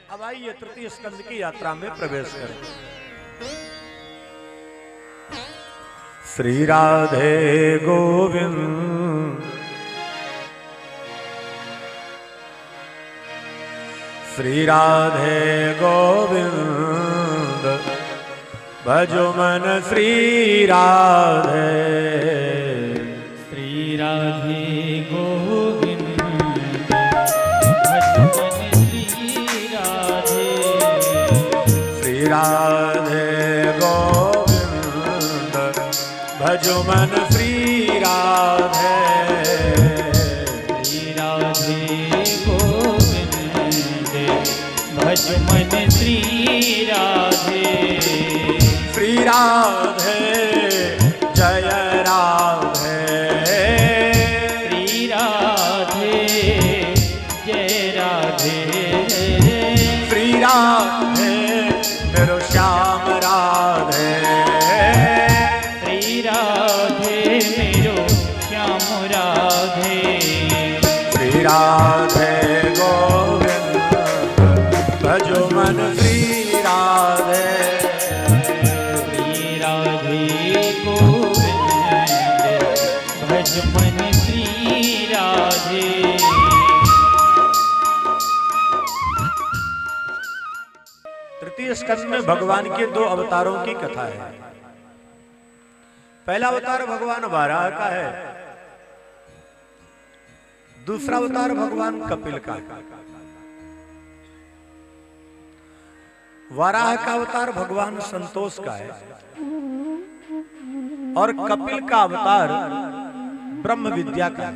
अब आइए तृतीय स्कंद की यात्रा में प्रवेश करें। श्री राधे गोविंद, श्री राधे गोविंद, भजो मन श्री राधे। श्री राधे गोविंद, भजो मन श्री राधे। श्री राधे गोविंद, भजो मन श्री राधे। श्री राधे गोविंद, भज मन श्री राधे। श्री राधे जय राधे, श्री राधे जय राधे। श्री राधे मेरो श्याम राधे। श्री राधे मेरो श्याम राधे। श्री राधे गोविंद, भजो मन श्री राधे। श्री राधे गोविंद, भज मन श्री राधे। तृतीय स्कंद में भगवान के दो अवतारों की कथा है। पहला अवतार भगवान वाराह का है, दूसरा अवतार भगवान कपिल का है। वाराह का अवतार भगवान संतोष का है और कपिल का अवतार ब्रह्म विद्या का है।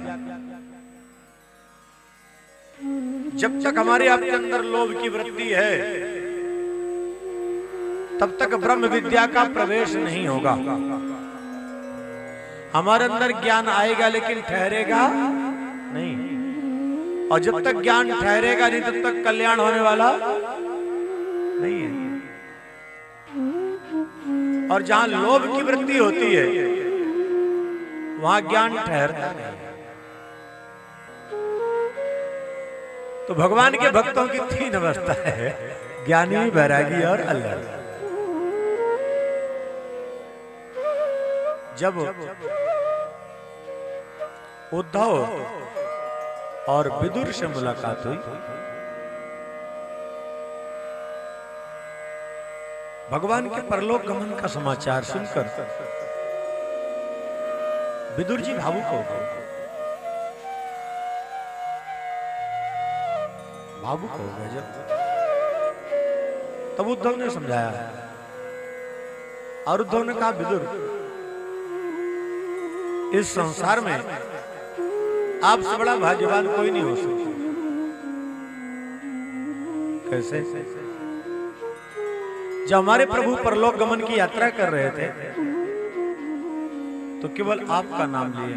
जब तक हमारे आपके अंदर लोभ की वृत्ति है तब तक ब्रह्म विद्या का प्रवेश नहीं होगा। हमारे अंदर ज्ञान आएगा लेकिन ठहरेगा नहीं, और जब तक ज्ञान ठहरेगा नहीं तब तक कल्याण होने वाला नहीं है। और जहां लोभ की वृत्ति होती है वहां ज्ञान ठहरता नहीं। तो भगवान के भक्तों की तीन अवस्था है, ज्ञानी, बैरागी और अल्लाह। जब उद्धव और विदुर से मुलाकात हुई, भगवान के परलोक गमन का समाचार सुनकर विदुर जी भावुक हो गए। भावुक हो गए जब, तब उद्धव ने समझाया और उद्धव ने कहा, विदुर, इस संसार में आपसे बड़ा भाग्यवान कोई नहीं हो सकता। कैसे? जब हमारे प्रभु परलोक गमन की यात्रा कर रहे थे तो केवल आपका नाम लिए,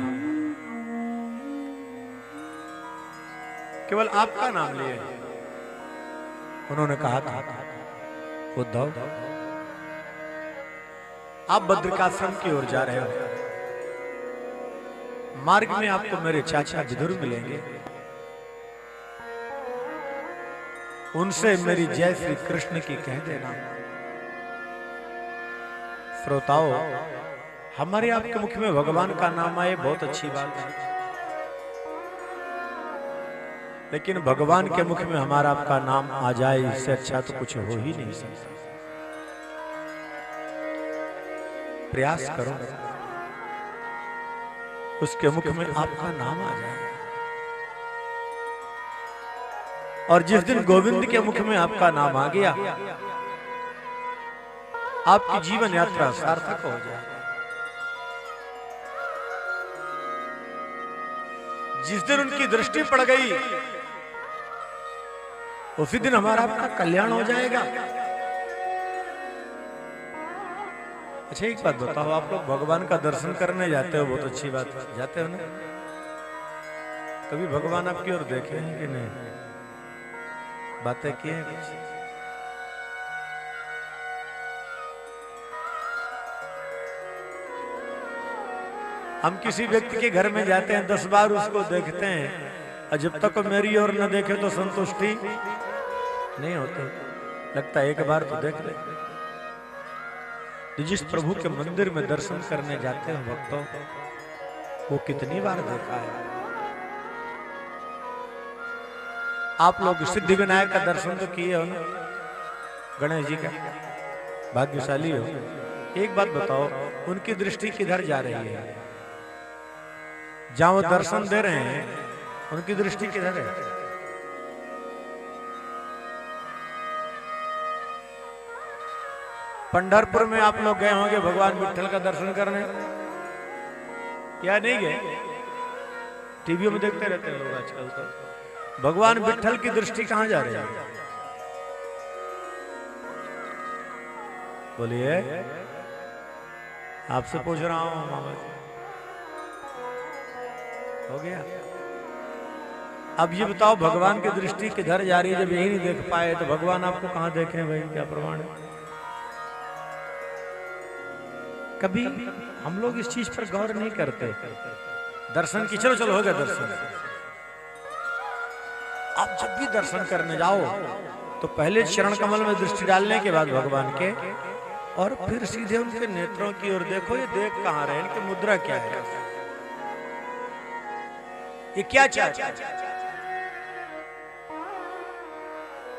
केवल आपका नाम लिए। उन्होंने कहा था, उद्धव, आप बद्रिकाश्रम की ओर जा रहे हो, मार्ग में आपको मेरे चाचा विदुर मिलेंगे, उनसे मेरी जय श्री कृष्ण की कह देना। श्रोताओ, हमारे आपके मुख में भगवान का नाम आए बहुत अच्छी बात है, लेकिन भगवान के मुख में हमारा आपका नाम आ जाए इससे अच्छा तो कुछ हो ही नहीं सकता। प्रयास करो उसके मुख में आपका नाम आ जाए, और जिस दिन गोविंद के मुख में आपका नाम आ गया आपकी जीवन यात्रा सार्थक हो जाए। जिस दिन उनकी दृष्टि पड़ गई उसी दिन हमारा आपका कल्याण हो जाएगा। अच्छा, एक बात बताओ, आप लोग भगवान का दर्शन करने जाते हो, बहुत अच्छी बात है, जाते हो ना? कभी भगवान आपकी ओर देखे हैं कि नहीं? बातें की हैं कुछ? हम किसी व्यक्ति के घर में जाते हैं, 10 बार उसको देखते हैं, और जब तक मेरी ओर न देखे तो संतुष्टि नहीं होते, लगता है एक बार तो देख ले। तो जिस प्रभु के मंदिर में दर्शन करने जाते हैं भक्तों, वो कितनी बार देखा है। आप लोग सिद्धि विनायक का दर्शन तो किए हो ना, गणेश जी का, भाग्यशाली हो। एक बात बताओ, उनकी दृष्टि किधर जा रही है? जहां वो दर्शन दे रहे हैं उनकी दृष्टि किधर है? पंढरपुर में आप लोग गए होंगे भगवान विट्ठल का दर्शन करने, या नहीं गए? टीवी में देखते रहते हैं लोग आजकल। तो भगवान विट्ठल की दृष्टि कहां जा रही है? बोलिए, आपसे पूछ रहा हूं मामा जी। हो गया? अब ये बताओ, भगवान की दृष्टि किधर जा रही है? जब यही नहीं देख पाए तो भगवान आपको कहां देखें भाई? क्या प्रमाण है? कभी हम लोग इस चीज पर गौर नहीं करते। दर्शन की, चलो चलो हो गया दर्शन। आप जब भी दर्शन करने जाओ तो पहले चरण कमल में दृष्टि डालने के बाद भगवान के, और फिर सीधे उनके नेत्रों की ओर देखो। ये देख कहां रहे हैं? इनकी मुद्रा क्या है? ये क्या चाहते हैं?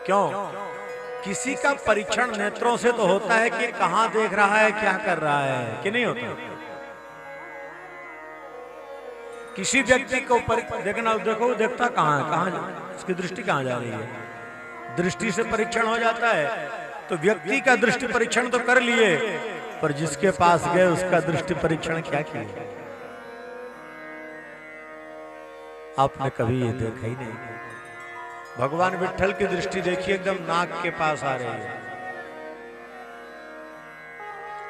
क्यों? किसी का परीक्षण नेत्रों से तो होता है कि कहां देख रहा है, क्या कर रहा है, कि नहीं होता? किसी व्यक्ति को देखना, देखो वो देखता कहां है, कहां उसकी दृष्टि कहां जा रही है। दृष्टि से परीक्षण हो जाता है। तो व्यक्ति का दृष्टि परीक्षण तो कर लिए, पर जिसके पास गए उसका दृष्टि परीक्षण क्या किया? आपने कभी ये देखा ही नहीं। भगवान विट्ठल की दृष्टि देखिए, एकदम नाक के पास आ रही है।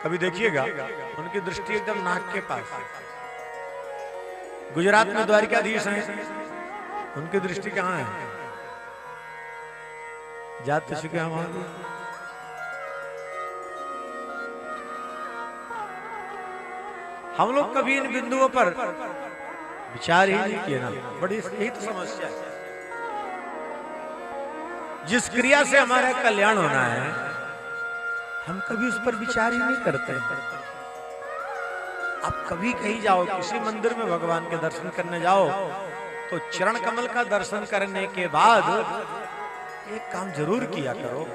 कभी देखिएगा, उनकी दृष्टि एकदम नाक के पास। गुजरात में द्वारिकाधीश हैं, उनकी दृष्टि कहां है? जाते चुके हम। हम लोग कभी इन बिंदुओं पर विचार ही नहीं किए ना। बड़ी यही तो समस्या है। जिस क्रिया से हमारा कल्याण होना है, हम कभी उस पर विचार ही नहीं करते। आप कभी कहीं जाओ, किसी मंदिर में भगवान के दर्शन करने जाओ, तो चरण कमल का दर्शन करने के बाद एक काम जरूर किया करो,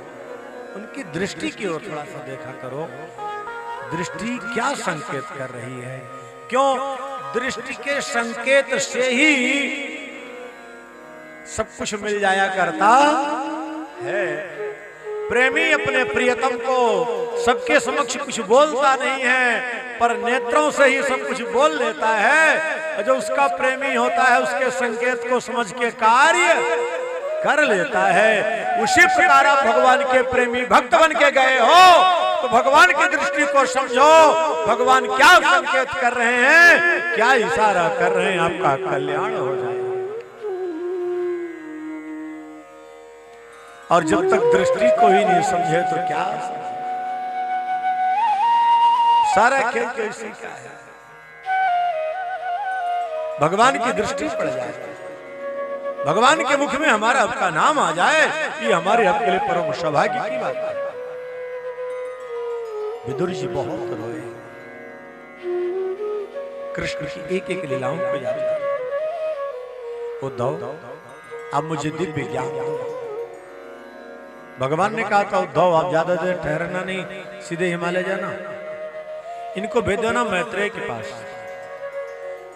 उनकी दृष्टि की ओर थोड़ा सा देखा करो। दृष्टि क्या संकेत कर रही है? क्यों? दृष्टि के संकेत से ही सब कुछ मिल जाया करता है। प्रेमी अपने प्रियतम को सबके समक्ष कुछ बोलता नहीं है, पर नेत्रों से ही सब कुछ बोल लेता है। जो उसका प्रेमी होता है, उसके संकेत को समझ के कार्य कर लेता है। उसी प्रकार आप भगवान के प्रेमी भक्त बन के गए हो, तो भगवान की दृष्टि को समझो। भगवान क्या संकेत कर रहे हैं, क्या इशारा कर रहे हैं, आपका कल्याण हो जाए। और जब तक दृष्टि को ही नहीं समझे तो क्या? सारा खेल तो इसी का है। भगवान की दृष्टि पड़ जाए, भगवान के मुख में हमारा आपका नाम आ जाए, ये हमारे आपके लिए परम सौभाग्य की बात है। विदुर जी बहुत रोए, कृष्ण की एक एक लीलाओं को याद कर। उद्धव, अब मुझे दिव्य ज्ञान दो। भगवान ने कहा था, उद्धव आप ज्यादा देर ठहरना नहीं, सीधे हिमालय जाना। इनको भेज देना मैत्रेय के पास।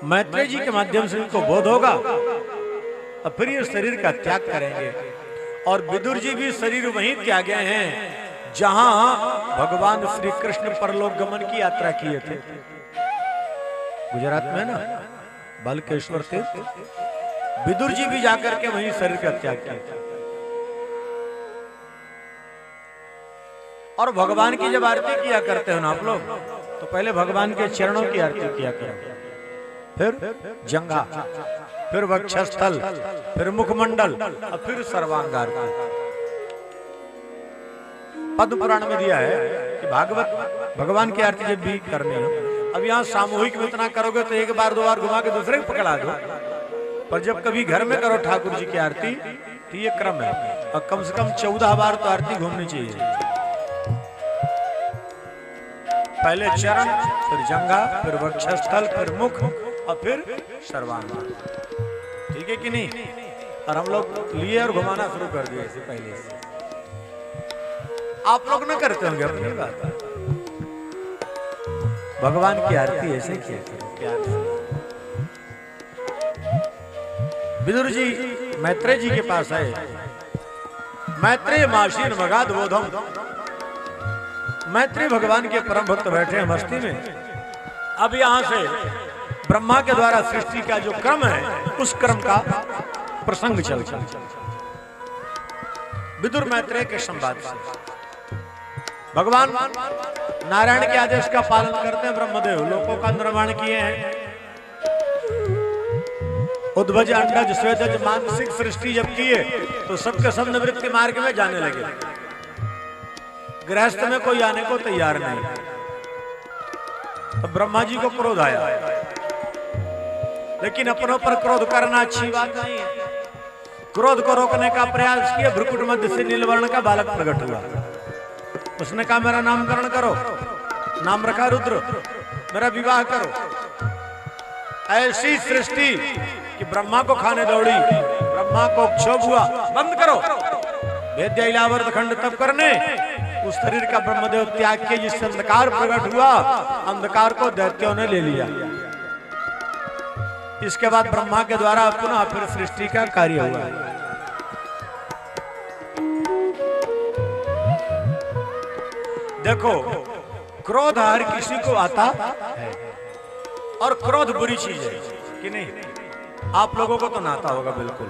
मैत्रेय जी के माध्यम से इनको बोध होगा और फिर ये शरीर का त्याग करेंगे। और विदुर जी भी शरीर वहीं त्यागे हैं जहां भगवान श्री कृष्ण परलोक गमन की यात्रा किए थे। गुजरात में ना बालकेश्वर तीर्थ, विदुर जी भी जाकर के वहीं शरीर का त्याग किया। और भगवान की जब आरती किया करते हो ना आप लोग, तो पहले भगवान के चरणों की आरती किया करो, फिर जंघा, फिर वक्षस्थल, फिर मुखमंडल और फिर सर्वांग आरती। पद्म पुराण में दिया है कि भागवत भगवान की आरती जब भी करनी हो, अब यहाँ सामूहिक में इतना करोगे तो एक बार दो बार घुमा के दूसरे को पकड़ा दो, पर जब कभी घर में करो ठाकुर जी की आरती तो ये क्रम है। और कम से कम 14 बार तो आरती घूमनी चाहिए। पहले चरण, फिर जंघा, फिर वक्षस्थल, फिर मुख और फिर सर्वांग। ठीक है कि नहीं? और हम लोग लिए और घुमाना शुरू कर दिए इसे पहले से। आप लोग ना करते होंगे अपनी बात। भगवान की आरती ऐसे किया प्यार से। विदुर जी मैत्रेय जी के पास आए। मैत्रेय माशीन मगाध बोधम। मैत्रेय भगवान के परम भक्त बैठे हैं मस्ती में। अब यहां से ब्रह्मा के द्वारा सृष्टि का जो क्रम है उस क्रम का प्रसंग चलता है। विदुर मैत्रेय के संवाद से भगवान नारायण के आदेश का पालन करते हैं। ब्रह्मदेव लोकों का निर्माण किए हैं। उद्भज अंडज स्वेदज मानसिक सृष्टि जब किए तो सबके सब निवृत्ति मार्ग में जाने लगे। गृहस्थ में कोई आने को तैयार नहीं। तो ब्रह्मा जी को क्रोध आया, लेकिन अपनों पर क्रोध करना अच्छी बात नहीं है। क्रोध को रोकने का प्रयास किया। भ्रुकुट मध्य से नीलवर्ण का बालक प्रकट हुआ। उसने कहा मेरा नामकरण करो। नाम रखा रुद्र। मेरा विवाह करो। ऐसी सृष्टि कि ब्रह्मा को खाने दौड़ी। ब्रह्मा को क्षोभ हुआ, बंद करो। वेद्य इलावर्त खंड तब करने उस शरीर का ब्रह्मदेव त्याग के जिससे अंधकार प्रकट हुआ, अंधकार को दैत्यों ने ले लिया। इसके बाद ब्रह्मा के द्वारा पुनः फिर सृष्टि का कार्य हुआ। देखो, क्रोध हर किसी को आता है और क्रोध बुरी चीज है कि नहीं? आप लोगों को तो ना आता होगा बिल्कुल।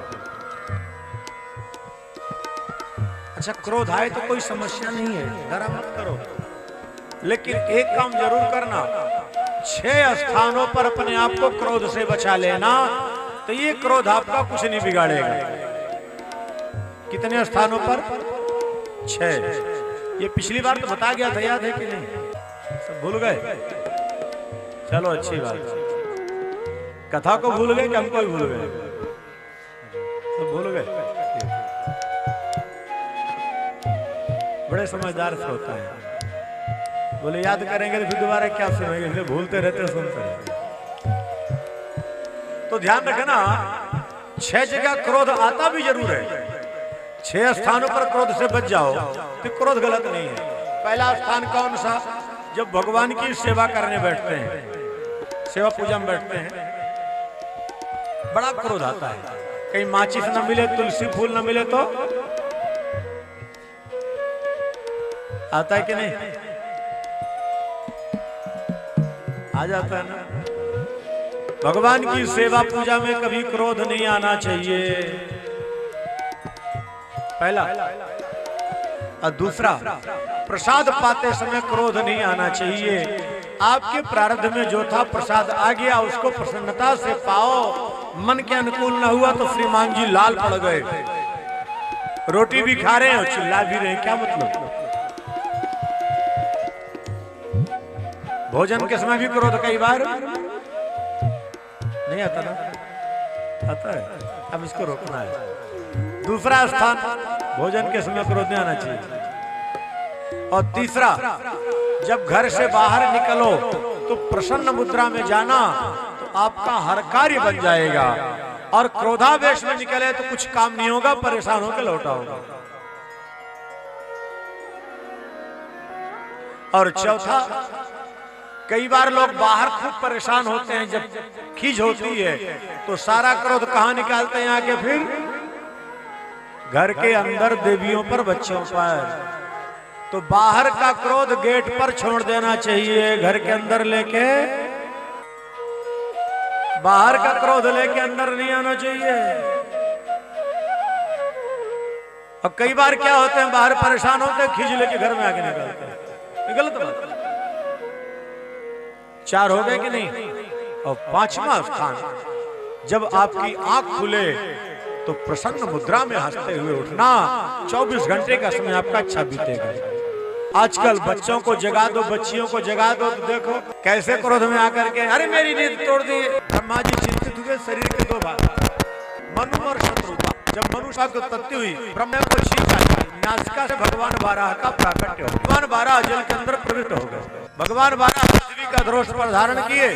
अच्छा, क्रोध आए तो कोई समस्या नहीं है, डरा मत करो। लेकिन एक काम जरूर करना, 6 स्थानों पर अपने आप को क्रोध से बचा लेना, तो ये क्रोध आपका कुछ नहीं बिगाड़ेगा। कितने स्थानों पर? 6। ये पिछली बार तो बता गया था, याद है कि नहीं? सब भूल गए? चलो अच्छी बात। कथा को भूल गए कि हमको भी भूल गए? सब भूल गए। बड़े समझदार से होता है। बोले याद करेंगे तो फिर दोबारा क्या सुनेंगे, भूलते रहते सुनते रहते। तो ध्यान रखना, 6 जगह क्रोध आता भी जरूर है। 6 स्थानों पर क्रोध से बच जाओ तो क्रोध गलत नहीं है। पहला स्थान कौन सा? जब भगवान की सेवा करने बैठते हैं, सेवा पूजा में बैठते हैं, बड़ा क्रोध आता है। कहीं माचिस न मिले, तुलसी फूल न मिले तो आता है कि नहीं? आ जाता है ना। भगवान की सेवा पूजा में कभी क्रोध नहीं आना चाहिए, पहला। और दूसरा, प्रसाद पाते समय क्रोध नहीं आना चाहिए। आपके प्रारब्ध में जो था प्रसाद आ गया, उसको प्रसन्नता से पाओ। मन के अनुकूल न हुआ तो श्रीमान जी लाल पड़ गए। रोटी भी खा रहे हैं और चिल्ला भी रहे हैं, क्या मतलब? भोजन के समय भी क्रोध कई बार नहीं आता ना? आता है। अब इसको रोकना है। दूसरा स्थान, भोजन के समय क्रोध नहीं आना चाहिए। और तीसरा, जब घर से बाहर निकलो तो प्रसन्न मुद्रा में जाना, तो आपका हर कार्य बन जाएगा। और क्रोधावेश में निकले तो कुछ काम नहीं होगा, परेशान होकर लौटा होगा। और चौथा, कई बार लोग बाहर खूब परेशान होते हैं, जब खींच होती है तो सारा क्रोध कहां निकालते हैं? आके फिर घर के अंदर देवियों पर, बच्चों पर। तो बाहर का क्रोध गेट पर छोड़ देना चाहिए, घर के अंदर लेके, बाहर का क्रोध लेके अंदर नहीं आना चाहिए। और कई बार क्या होते हैं, बाहर परेशान होते हैं, खींच लेके घर में आके निकालते हैं। ये गलत बात है। 4 हो गए कि नहीं? और 5वां स्थान, जब आपकी आंख खुले तो प्रसन्न मुद्रा में हंसते हुए उठना। 24 घंटे का समय आपका अच्छा बीतेगा। आजकल बच्चों को जगा दो, बच्चियों को जगा दो, तो देखो कैसे क्रोध में आकर के, अरे मेरी नींद तोड़ दी। ब्रह्मा जी चिंतित हुए। शरीर के 2 भाग, मनु और शत्रुपा। जब मनुष्य की उत्पत्ति हुई ब्रह्मा को छींचा, नासिका से भगवान बारह का प्राकट्य हो, भगवान बारह जल के अंदर प्रविष्ट हो गए। भगवान बारह पृथ्वी का धरोष पर धारण किए।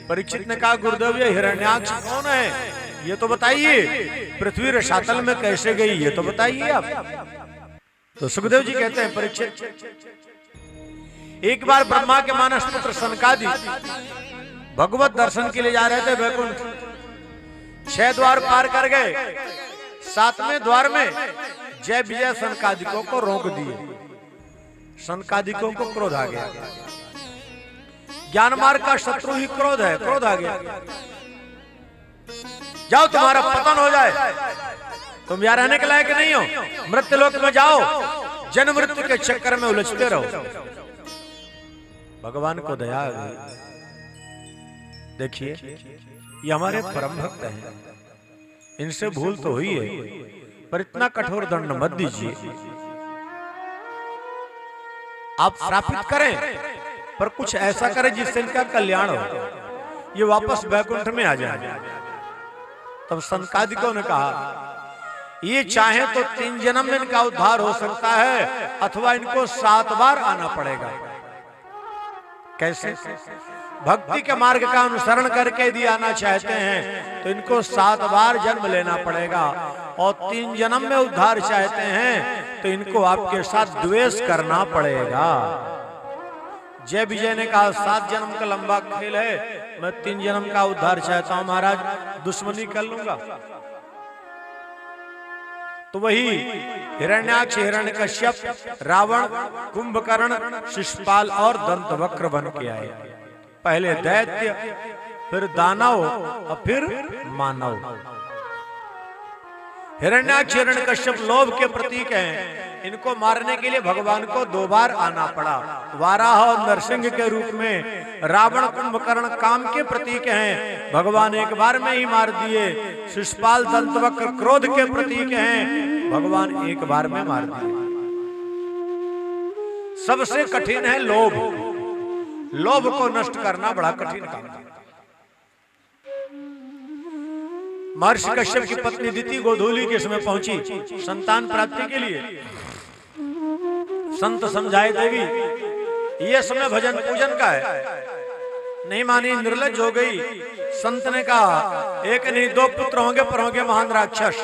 परीक्षित ने कहा गुरुदेव ये हिरण्याक्ष कौन है, ये तो बताइए। पृथ्वी रसातल में कैसे गई ये तो बताइए आप। तो सुखदेव जी कहते हैं परीक्षित, एक बार ब्रह्मा के मानस पुत्र सनकादि भगवत दर्शन के लिए जा रहे थे वैकुंठ। 6 द्वार पार कर गए, 7वें द्वार में जय विजय सनकादिकों को रोक दिए। सनकादिकों को क्रोध आ गया। ज्ञान मार्ग का शत्रु ही क्रोध है, क्रोध आ गया। जाओ तुम्हारा पतन हो जाए, तुम यहाँ रहने के लायक नहीं हो, मृत्यु लोक में जाओ, जन्म मृत्यु के चक्कर में उलझते रहो। भगवान को दया आ गई। देखिए ये हमारे परम भक्त हैं, इनसे भूल तो हुई है, पर इतना कठोर दंड मत दीजिए। आप श्रापित करें, पर कुछ ऐसा करें जिससे इनका कल्याण हो, ये वापस वैकुंठ में आ जाए। तब सनकादिकों ने कहा ये चाहे तो 3 जन्म में इनका उद्धार हो सकता है, अथवा इनको 7 बार आना पड़ेगा। कैसे? भक्ति के मार्ग का अनुसरण करके यदि आना चाहते हैं तो इनको 7 बार जन्म लेना पड़ेगा, और 3 जन्म में उद्धार चाहते हैं तो इनको आपके साथ द्वेष करना पड़ेगा। जय विजय ने कहा 7 जन्म का लंबा खेल है, मैं 3 जन्म का उद्धार चाहता हूं महाराज, दुश्मनी कर लूंगा। तो वही हिरण्याक्ष, हिरण्यकश्यप, रावण, कुंभकर्ण, शिशुपाल और दंतवक्र बन के आए। पहले दैत्य, फिर दानव और फिर मानव। हिरण्याक्ष, हिरण्यकश्यप लोभ के प्रतीक हैं। इनको मारने के लिए भगवान को 2 बार आना पड़ा, वाराह और नरसिंह के रूप में। रावण, कुंभकर्ण काम के प्रतीक हैं, भगवान एक बार में ही मार दिए। शिशुपाल, दंतवक्र क्रोध के प्रतीक हैं, भगवान एक बार में मार दिए। सबसे कठिन है लोभ। लोभ को नष्ट करना बड़ा कठिन काम है। महर्षि कश्यप की पत्नी दिति गोधूली के समय पहुंची संतान प्राप्ति के लिए। संत समझाए देवी ये समय भजन पूजन का है, नहीं मानी, निर्लज हो गई। संत ने कहा 1 नहीं 2 पुत्र होंगे, पर होंगे महान राक्षस।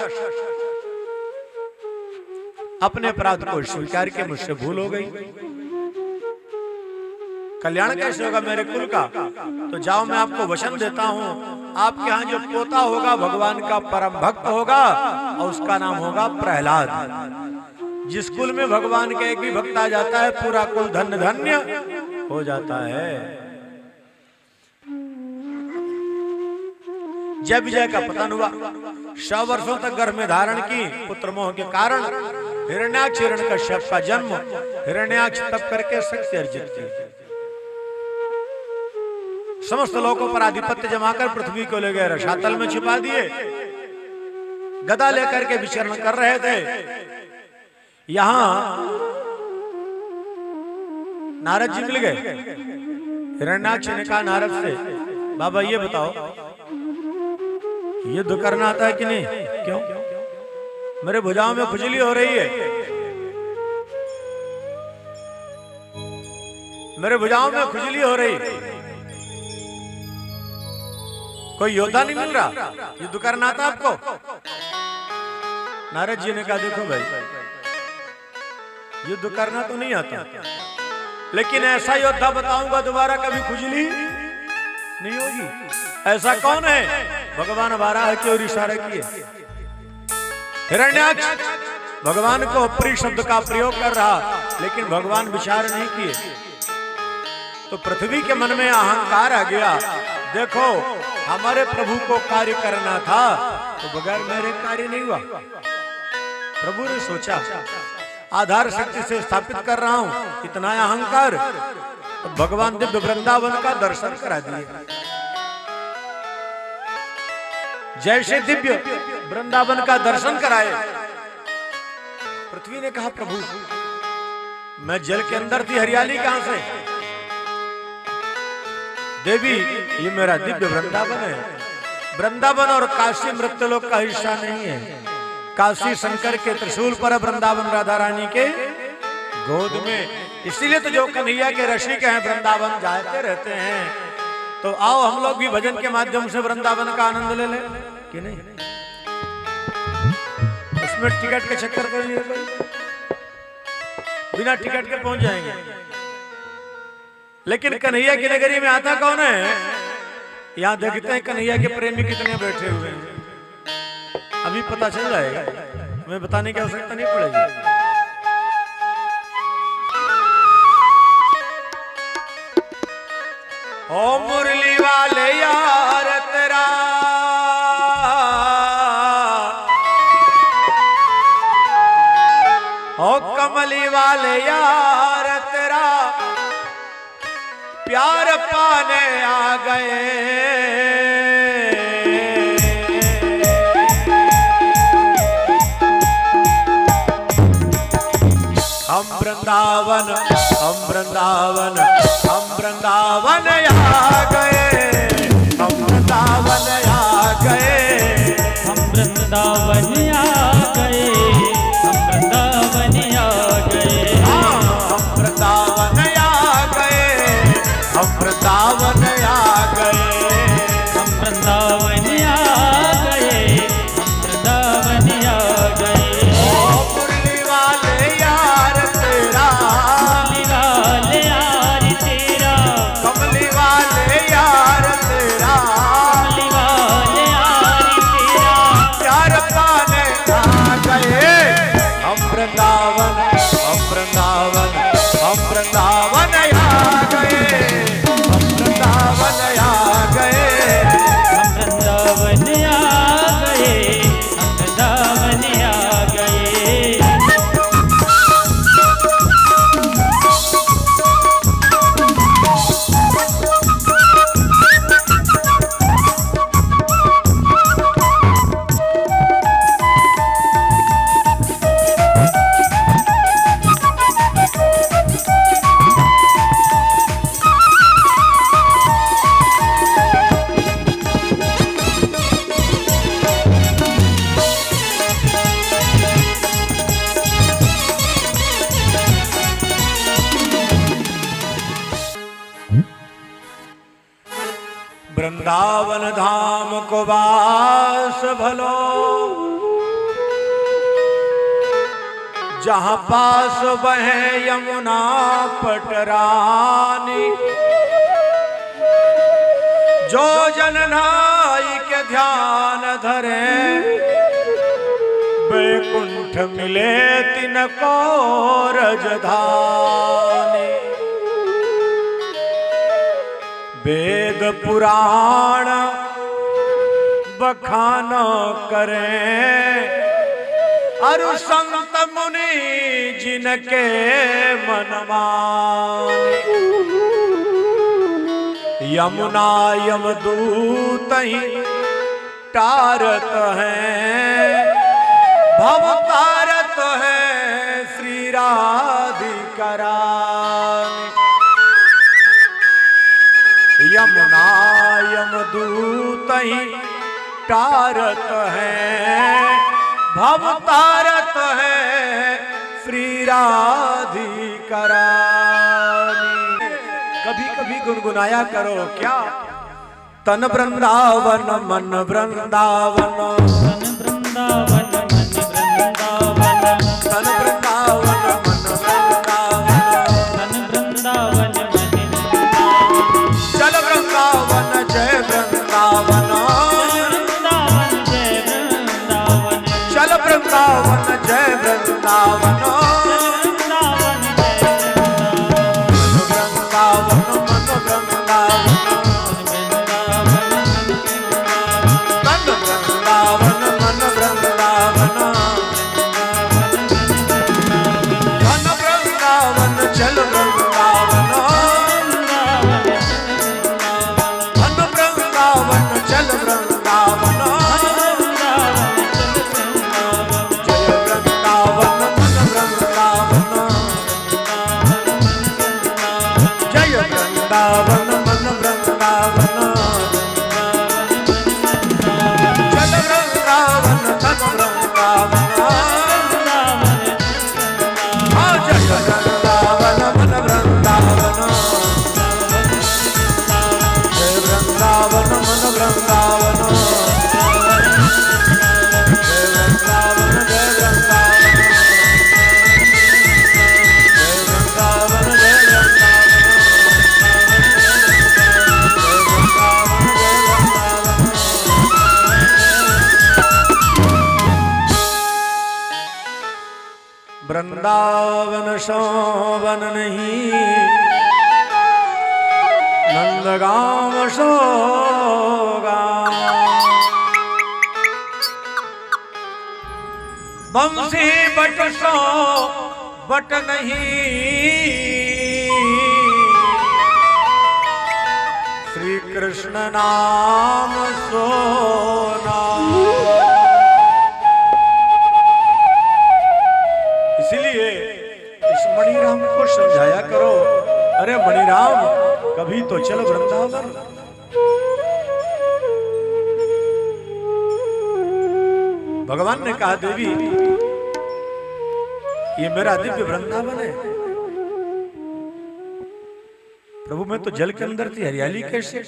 अपने अपराध को स्वीकार के मुझसे भूल हो गई, कल्याण कैसे होगा मेरे कुल का? तो जाओ मैं आपको वचन देता हूं, आपके यहाँ जो पोता होगा भगवान का परम भक्त होगा, और उसका नाम होगा प्रहलाद। जिस कुल में भगवान का एक भी भक्त आ जाता है पूरा कुल धन्य धन्य हो जाता है। जय विजय का पतन हुआ। 100 वर्षों तक गर्भ में धारण की, पुत्र मोह के कारण हिरण्याक्ष, हिरण्यकश्यप का जन्म। हिरण्याक्ष तप करके शक्ति अर्जित की, समस्त लोगों पर आधिपत्य जमाकर पृथ्वी को ले गए, रसातल में छिपा दिए। गदा लेकर के विचरण कर रहे थे। यहां नारद जी मिल गए। हिरण्याक्ष ने कहा नारद से, बाबा ये बताओ युद्ध करना आता है कि नहीं? क्यों? मेरे भुजाओं में खुजली हो रही है, मेरे भुजाओं में खुजली हो रही, कोई योद्धा नहीं मिल रहा, युद्ध करना आता आपको? नारद जी ने कहा देखो भाई, युद्ध करना तो नहीं आता, लेकिन ऐसा योद्धा बताऊंगा दोबारा कभी खुजली नहीं होगी। ऐसा कौन है? भगवान बारह की ओर इशारा किए। हिरण्याक्ष भगवान को प्रिय शब्द का प्रयोग कर रहा, लेकिन भगवान विचार नहीं किए। तो पृथ्वी के मन में अहंकार आ गया, देखो हमारे प्रभु को कार्य करना था तो बगैर मेरे कार्य नहीं हुआ। प्रभु ने सोचा आधार शक्ति से स्थापित कर रहा हूं, इतना अहंकार। तो भगवान दिव्य वृंदावन का दर्शन करा दिए। जैसे दिव्य वृंदावन का दर्शन कराए, पृथ्वी ने कहा प्रभु मैं जल के अंदर थी, हरियाली कहां से? देवी ये मेरा दिव्य वृंदावन है। वृंदावन और काशी मृत्युलोक का हिस्सा नहीं है। काशी शंकर के त्रिशूल पर, वृंदावन राधा रानी के गोद में। इसीलिए तो जो कन्हैया के रसिक हैं वृंदावन जाते रहते हैं। तो आओ हम लोग भी भजन के माध्यम से वृंदावन का आनंद ले लें कि नहीं? उसमें टिकट के चक्कर कर लिए बिना टिकट के पहुंच जाएंगे। लेकिन कन्हैया की नगरी में आता कौन है? यहाँ देखते हैं कन्हैया के प्रेमी कितने बैठे हुए हैं। अभी पता चल जाएगा, हमें बताने की आवश्यकता नहीं पड़ेगी। ओ मुरली वाले यार तेरा, ओ कमली वाले यार तेरा, प्यार पाने आ गए। हम वृंदावन, हम वृंदावन, हम वृंदावन आ गए, हम वृंदावन आ गए, हम वृंदावन आ गए, हम वृंदावन आ गए, हम वृंदावन आ गए, हम वृंदावन आ गए, हम वृंदावन आ गए, हम वृंदावन आ गए। ओ मुरली वाले यार तेरा, कमली वाले यार तेरा, कमली वाले यार तेरा, कमली वाले यार तेरा, प्यार पाने आ गए। हम वृंदावन, हम वृंदावन, हम वृंदावन आ गए, हम वृंदावन आ गए। हम वृंदावन आ गए, हम वृंदावन आ गए। वृंदावन धाम को वास भलो, जहां पास बहे यमुना पटरानी। जो जन नाई के ध्यान धरे, बैकुंठ मिले तिनको रजधानी। वेद पुराण बखान करें, अरु संत मुनि जिनके मन माने। यमुना यमदूत ही तारत है, भव तारत है श्री राधिका रानी। यमुना यमदूत ही तारत है, भव तारत है श्री राधिका रानी। कभी कभी गुनगुनाया करो क्या? तन वृंदावन मन वृंदावन, तन वृंदावन मन वृंदावन, तन वृंदावन मन वृंदावन, तन वृंदावन मन चल वृंदावन जय वृंदावन, वृंदावन जय वृंदावन, चल वृंदावन जय वृंदावन, वृंदावन जय वृंदावन मन वृंदावन, तन वृंदावन मन वृंदावन, धन वृंदावन चल वृंदावन, धन वृंदावन चल वृंदावन, जय वृंदावन मन वृंदावन। वृंदावन शोवन नहीं, नंदगांव सोगा। बंसी बट सो बट नहीं, श्री कृष्ण नाम सोना। इसीलिए इस मणिराम को समझाया करो, अरे मणिराम कभी तो चल वृंदावन। भगवान ने कहा देवी ये मेरा दिव्य वृंदावन है। प्रभु मैं तो जल के अंदर थी, हरियाली कैसे?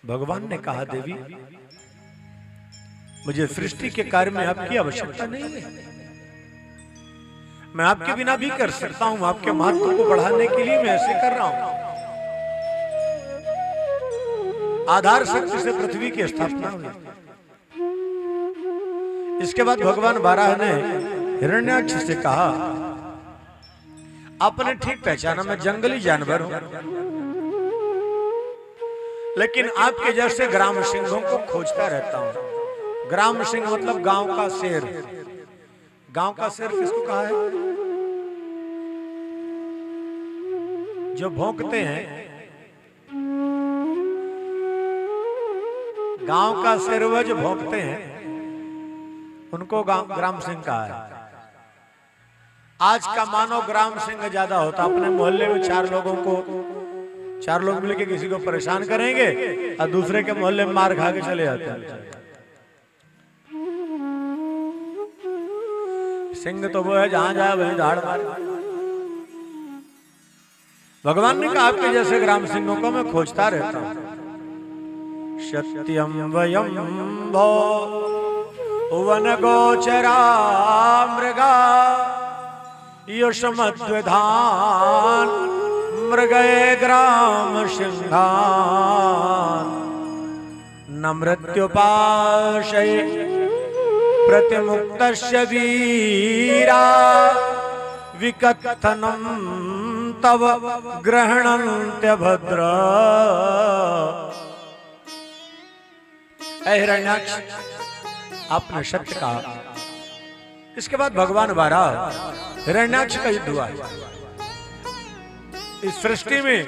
भगवान ने कहा देवी मुझे सृष्टि के कार्य में आपकी आवश्यकता नहीं है, मैं आपके बिना भी कर सकता हूं। आपके महत्व को बढ़ाने के लिए मैं ऐसे कर रहा हूं। आधार शक्ति से पृथ्वी की स्थापना हुई। इसके बाद भगवान बारह ने हिरण्याक्ष से कहा आपने ठीक पहचाना, मैं जंगली जानवर हूं, लेकिन आपके जैसे ग्राम सिंहों को खोजता रहता हूं। ग्राम सिंह मतलब गांव का शेर। गांव का शेर किसको कहा है? जो भौंकते हैं। गांव का शेर वह जो भौंकते हैं उनको ग्राम सिंह कहा है। आज का मानो ग्राम सिंह ज्यादा होता, अपने मोहल्ले में चार लोग मिलके किसी को परेशान करेंगे और दूसरे के मोहल्ले में मार खा के चले जाते हैं। सिंह तो वो है जहां जाए वहीं धाड़ मारे। भगवान ने कहा आपके जैसे ग्राम सिंहों को मैं खोजता रहता हूं। सत्यम वयम भो वन गोचरा मृगा यशमद्विधान मृगये ग्राम सिंहान न मृत्युपाशय प्रतिमुक्तस्य वीरा विकथनम तव ग्रहणन्त्य भद्र। हिरण्याक्ष आपने सत्य कहा। इसके बाद भगवान बारह हिरण्याक्ष का युद्ध हुआ। इस सृष्टि में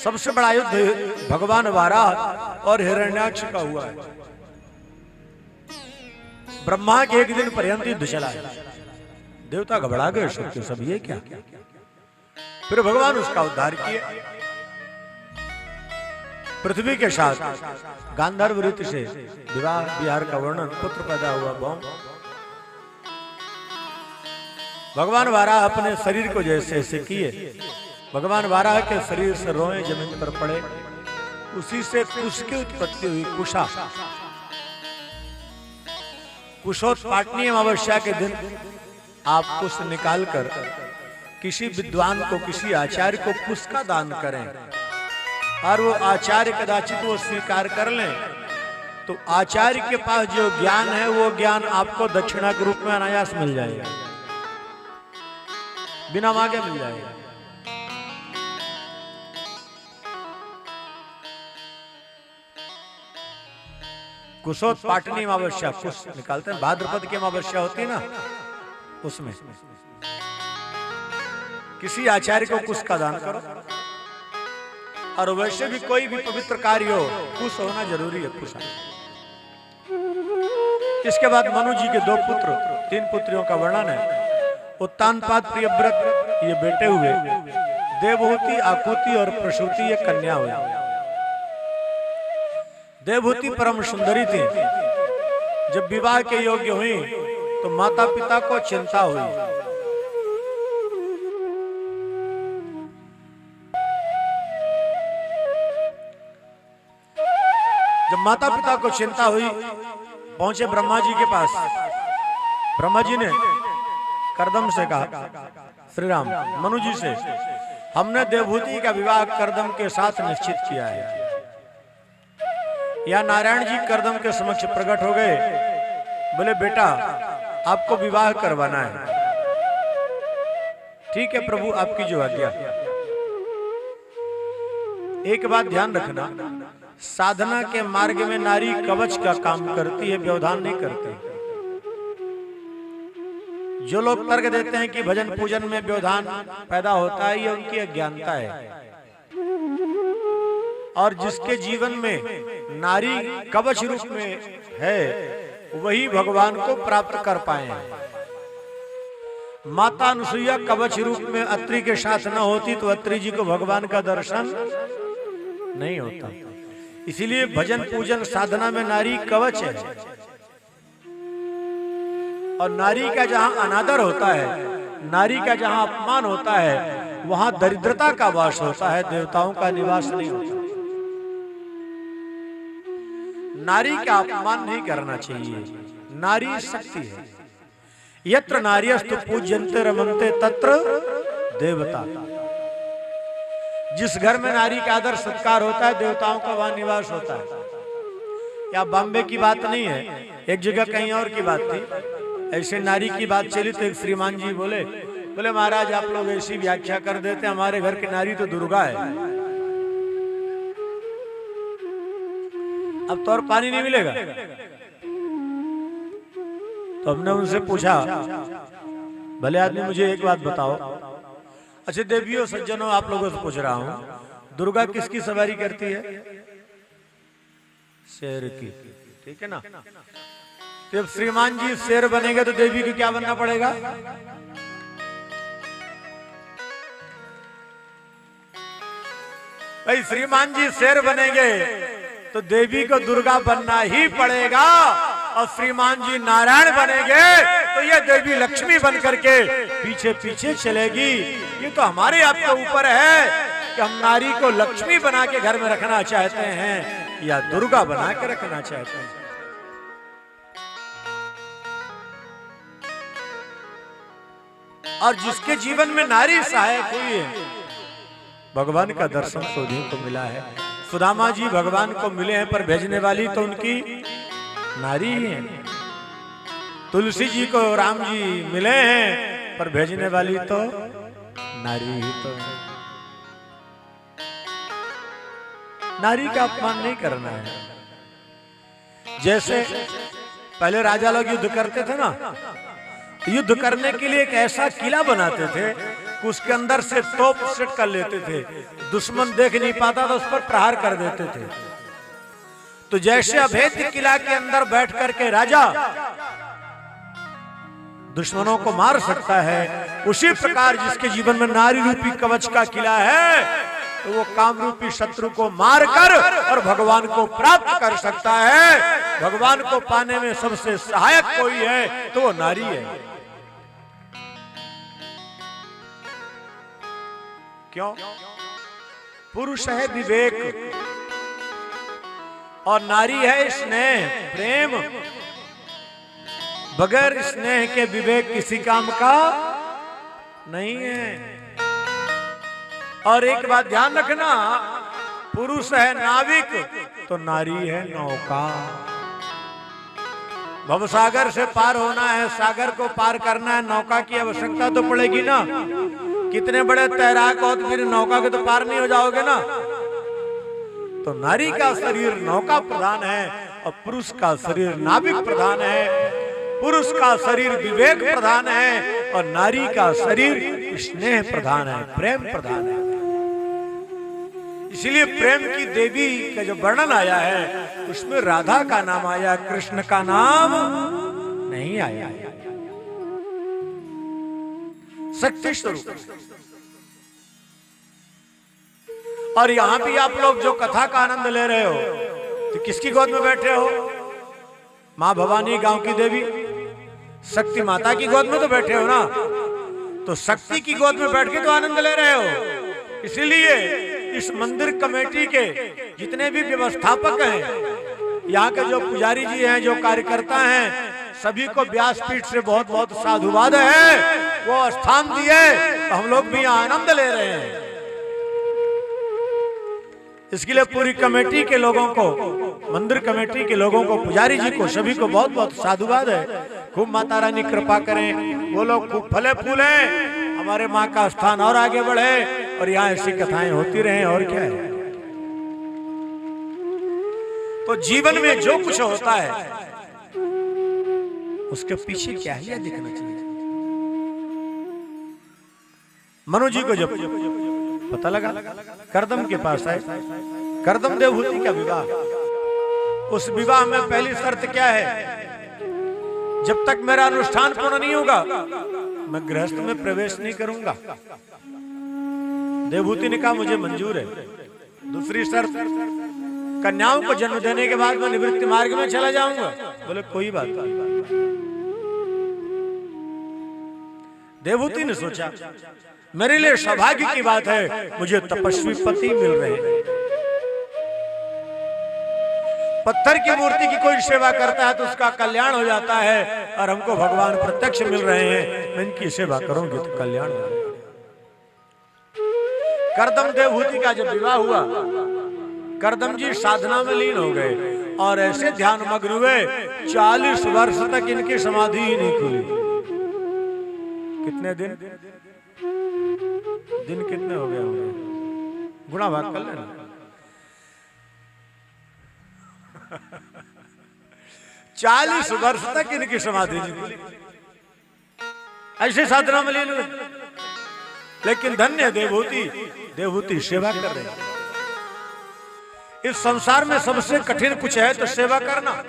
सबसे बड़ा युद्ध भगवान बारह और हिरण्याक्ष का हुआ है। ब्रह्मा के एक दिन पर्यंत युद्ध चला है। देवता घबरा गए, सब ये क्या? फिर भगवान उसका उद्धार किए। पृथ्वी के साथ गांधर्व रीति से विवाह विहार का वर्णन, पुत्र पैदा हुआ भौम। भगवान वाराह अपने शरीर को जैसे ऐसे किए। भगवान वाराह के शरीर से रोए जमीन पर पड़े, उसी से कुश की उत्पत्ति हुई। कुशा कुशोत्पाटनी अमावस्या के दिन आप कुश निकालकर किसी विद्वान को, किसी आचार्य को कुश का दान करें और वो आचार्य कदाचित वो स्वीकार कर लें, तो आचार्य के पास जो ज्ञान है वो ज्ञान आपको दक्षिणा के रूप में अनायास मिल जाएगा, बिना मांगे मिल जाएगा। कुशोत्पाटनी अमावस्या, कुश निकालते हैं, भाद्रपद की अमावस्या होती है ना, उसमें किसी आचार्य को कुश का दान करो। और वैसे भी कोई भी पवित्र कार्य हो, कुश होना जरूरी है। कुश। इसके बाद मनु जी के 2 पुत्र, 3 पुत्रियों का वर्णन है। उत्तानपाद, प्रियव्रत ये बेटे हुए, देवहूति, आकुति और प्रसूति ये कन्या हुई। देवहूति परम सुंदरी थी। जब विवाह के योग्य हुई तो माता पिता को चिंता हुई। जब माता पिता को चिंता हुई, पहुंचे ब्रह्मा जी के पास। ब्रह्मा जी ने करदम से कहा, श्री राम मनु जी से, हमने देवहूति का विवाह करदम के साथ निश्चित किया है। या नारायण जी करदम के समक्ष प्रकट हो गए, बोले बेटा आपको विवाह करवाना है। ठीक है प्रभु, आपकी जो आज्ञा। एक बात ध्यान रखना, साधना के मार्ग में नारी कवच का काम करती है, व्यवधान नहीं करती। जो लोग तर्क देते हैं कि भजन पूजन में व्यवधान पैदा होता है, ये उनकी अज्ञानता है। और जिसके जीवन में नारी कवच रूप में है, वही भगवान को प्राप्त कर पाए हैं। माता अनुसुईया कवच रूप में अत्रि के साथ न होती तो अत्रि जी को भगवान का दर्शन नहीं होता। इसीलिए भजन पूजन साधना में नारी कवच है। और नारी का जहां अनादर होता है, नारी का जहां अपमान होता है, वहां दरिद्रता का वास होता है, देवताओं का निवास नहीं होता। नारी का अपमान नहीं करना चाहिए। नारी शक्ति है। यत्र नार्यस्तु पूज्यन्ते रमन्ते तत्र देवता। जिस घर में नारी का आदर सत्कार होता है, देवताओं का वहां निवास होता है। क्या बॉम्बे की बात नहीं है, एक जगह कहीं और की बात थी। ऐसे नारी की बात चली तो एक श्रीमान जी बोले महाराज आप लोग ऐसी व्याख्या कर देते, हमारे घर की नारी तो दुर्गा है। अब तो और पानी नहीं मिलेगा। तो हमने उनसे पूछा, भले आदमी मुझे एक बात बताओ, अच्छा देवियों सज्जनों आप लोगों से पूछ रहा हूं, दुर्गा किसकी सवारी करती है? शेर की, ठीक है ना। जब श्रीमान जी शेर बनेंगे तो देवी को क्या बनना पड़ेगा? भाई श्रीमान जी शेर बनेंगे तो देवी को दुर्गा बनना ही पड़ेगा। और श्रीमान जी नारायण बनेंगे तो ये देवी लक्ष्मी बन करके पीछे पीछे चलेगी। ये तो हमारे आपके ऊपर है कि हम नारी को लक्ष्मी बना के घर में रखना चाहते हैं या दुर्गा बना के रखना चाहते हैं। और जिसके जीवन में नारी सहायक हुई है, भगवान का दर्शन सोधी को मिला है। सुदामा जी भगवान को मिले हैं, पर भेजने वाली तो उनकी नारी ही है। तुलसी जी को राम जी मिले हैं, पर भेजने वाली तो नारी ही तो है। नारी का अपमान नहीं करना है। जैसे पहले राजा लोग युद्ध करते थे ना, युद्ध करने के लिए एक ऐसा किला बनाते थे कि उसके अंदर से तोप सेट कर लेते थे, दुश्मन देख नहीं पाता तो उस पर प्रहार कर देते थे। तो जैसे अभेद्य किला के अंदर बैठ करके राजा दुश्मनों को मार सकता है, उसी प्रकार जिसके जीवन में नारी रूपी कवच का किला है, तो वो काम रूपी शत्रु को मारकर और भगवान को प्राप्त कर सकता है। भगवान को पाने में सबसे सहायक कोई है तो वो नारी है। क्यों? पुरुष है विवेक और नारी है स्नेह प्रेम। बगैर स्नेह के विवेक किसी काम का नहीं है। और एक बात ध्यान रखना, पुरुष है नाविक तो नारी है नौका। भवसागर से पार होना है, सागर को पार करना है, नौका की आवश्यकता तो पड़ेगी ना। कितने बड़े तैराक हो तो फिर नौका के तो पार नहीं हो जाओगे ना। तो नारी का शरीर नौका प्रधान है और पुरुष का शरीर नाविक प्रधान है। पुरुष का शरीर विवेक प्रधान है और नारी का शरीर स्नेह प्रधान है, प्रेम प्रधान है। इसलिए प्रेम की देवी का जो वर्णन आया है उसमें राधा का नाम आया, कृष्ण का नाम नहीं आया। शक्ति स्वरूप। और यहां भी आप लोग जो कथा का आनंद ले रहे हो तो किसकी गोद में बैठे हो? मां भवानी गांव की देवी शक्ति माता की गोद में तो बैठे हो ना। तो शक्ति की गोद में बैठ के तो आनंद ले रहे हो। इसीलिए इस मंदिर कमेटी के जितने भी व्यवस्थापक हैं, यहाँ के जो पुजारी जी हैं, जो कार्यकर्ता हैं, सभी को व्यासपीठ से बहुत बहुत साधुवाद है। वो स्थान दिए तो हम लोग भी यहाँ आनंद ले रहे हैं। इसके लिए पूरी कमेटी के लोगों को, मंदिर कमेटी के लोगों को, पुजारी जी को, सभी को बहुत बहुत साधुवाद है। खूब माता रानी कृपा करें, वो लोग खूब फले फूले, हमारे माँ का स्थान और आगे बढ़े और यहाँ ऐसी कथाएं होती रहे, और क्या है। तो जीवन में जो कुछ होता है उसके पीछे क्या है, यह दिखना चाहिए। मनु जी को जब पता लगा, करदम के पास आए, करदम देवहूति का विवाह, उस विवाह में पहली शर्त क्या है, जब तक मेरा अनुष्ठान पूर्ण नहीं होगा मैं गृहस्थ में प्रवेश नहीं करूंगा। देवहूति ने कहा मुझे मंजूर है। दूसरी शर्त, कन्याओं को जन्म देने के बाद मैं निवृत्ति मार्ग में चला जाऊंगा। बोले कोई बात नहीं। देवहूति ने सोचा मेरे लिए सौभाग्य की बात है, मुझे तपस्वी पति मिल रहे हैं। पत्थर की मूर्ति की कोई सेवा करता है तो उसका कल्याण हो जाता है, और हमको भगवान प्रत्यक्ष मिल रहे हैं, मैं इनकी सेवा करूंगी तो कल्याण हो जाएगा। करदम देवहूति का जब विवाह हुआ, करदम जी साधना में लीन हो गए और ऐसे ध्यान मग्न हुए 40 वर्ष तक इनकी समाधि ही नहीं खुली। कितने दिन कितने हो गए होंगे, गुणा भाग कर लेना। 40 वर्ष तक इनकी समाधि नहीं खुली, ऐसे साधना में लीन हुए। लेकिन धन्य देवहूति सेवा कर रहे हैं। इस संसार में सबसे कठिन कुछ है तो सेवा करना।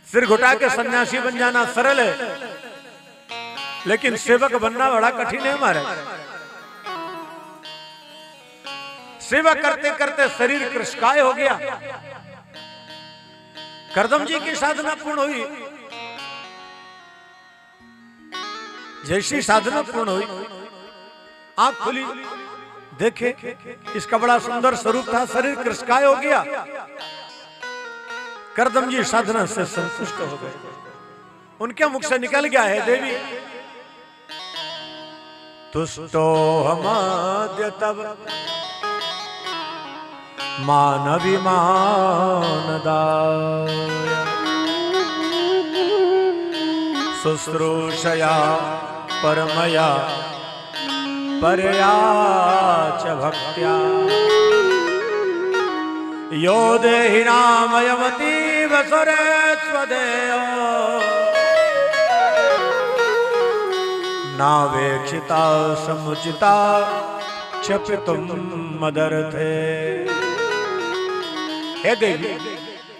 सिर घुटा के सन्यासी बन जाना सरल है, लेकिन सेवक बनना बड़ा कठिन है हमारे। सेवा करते करते शरीर कृशकाय हो गया। करदम जी की साधना पूर्ण हुई। जैसी साधना पूर्ण हुई, आंख खुली, देखे इसका बड़ा सुंदर स्वरूप था, शरीर कृशकाय हो गया। करदम जी साधना से संतुष्ट हो गए। उनके मुख से निकल गया है, देवी तुष्टो हमाद्य तब मानविमान दाय शुश्रूषया परमया परया च भक्त्या यो देहि नामयमतीव सुरे स्वदेयो नावेक्षिता समुचिता क्षपितुम मदर्थे। हे देवी,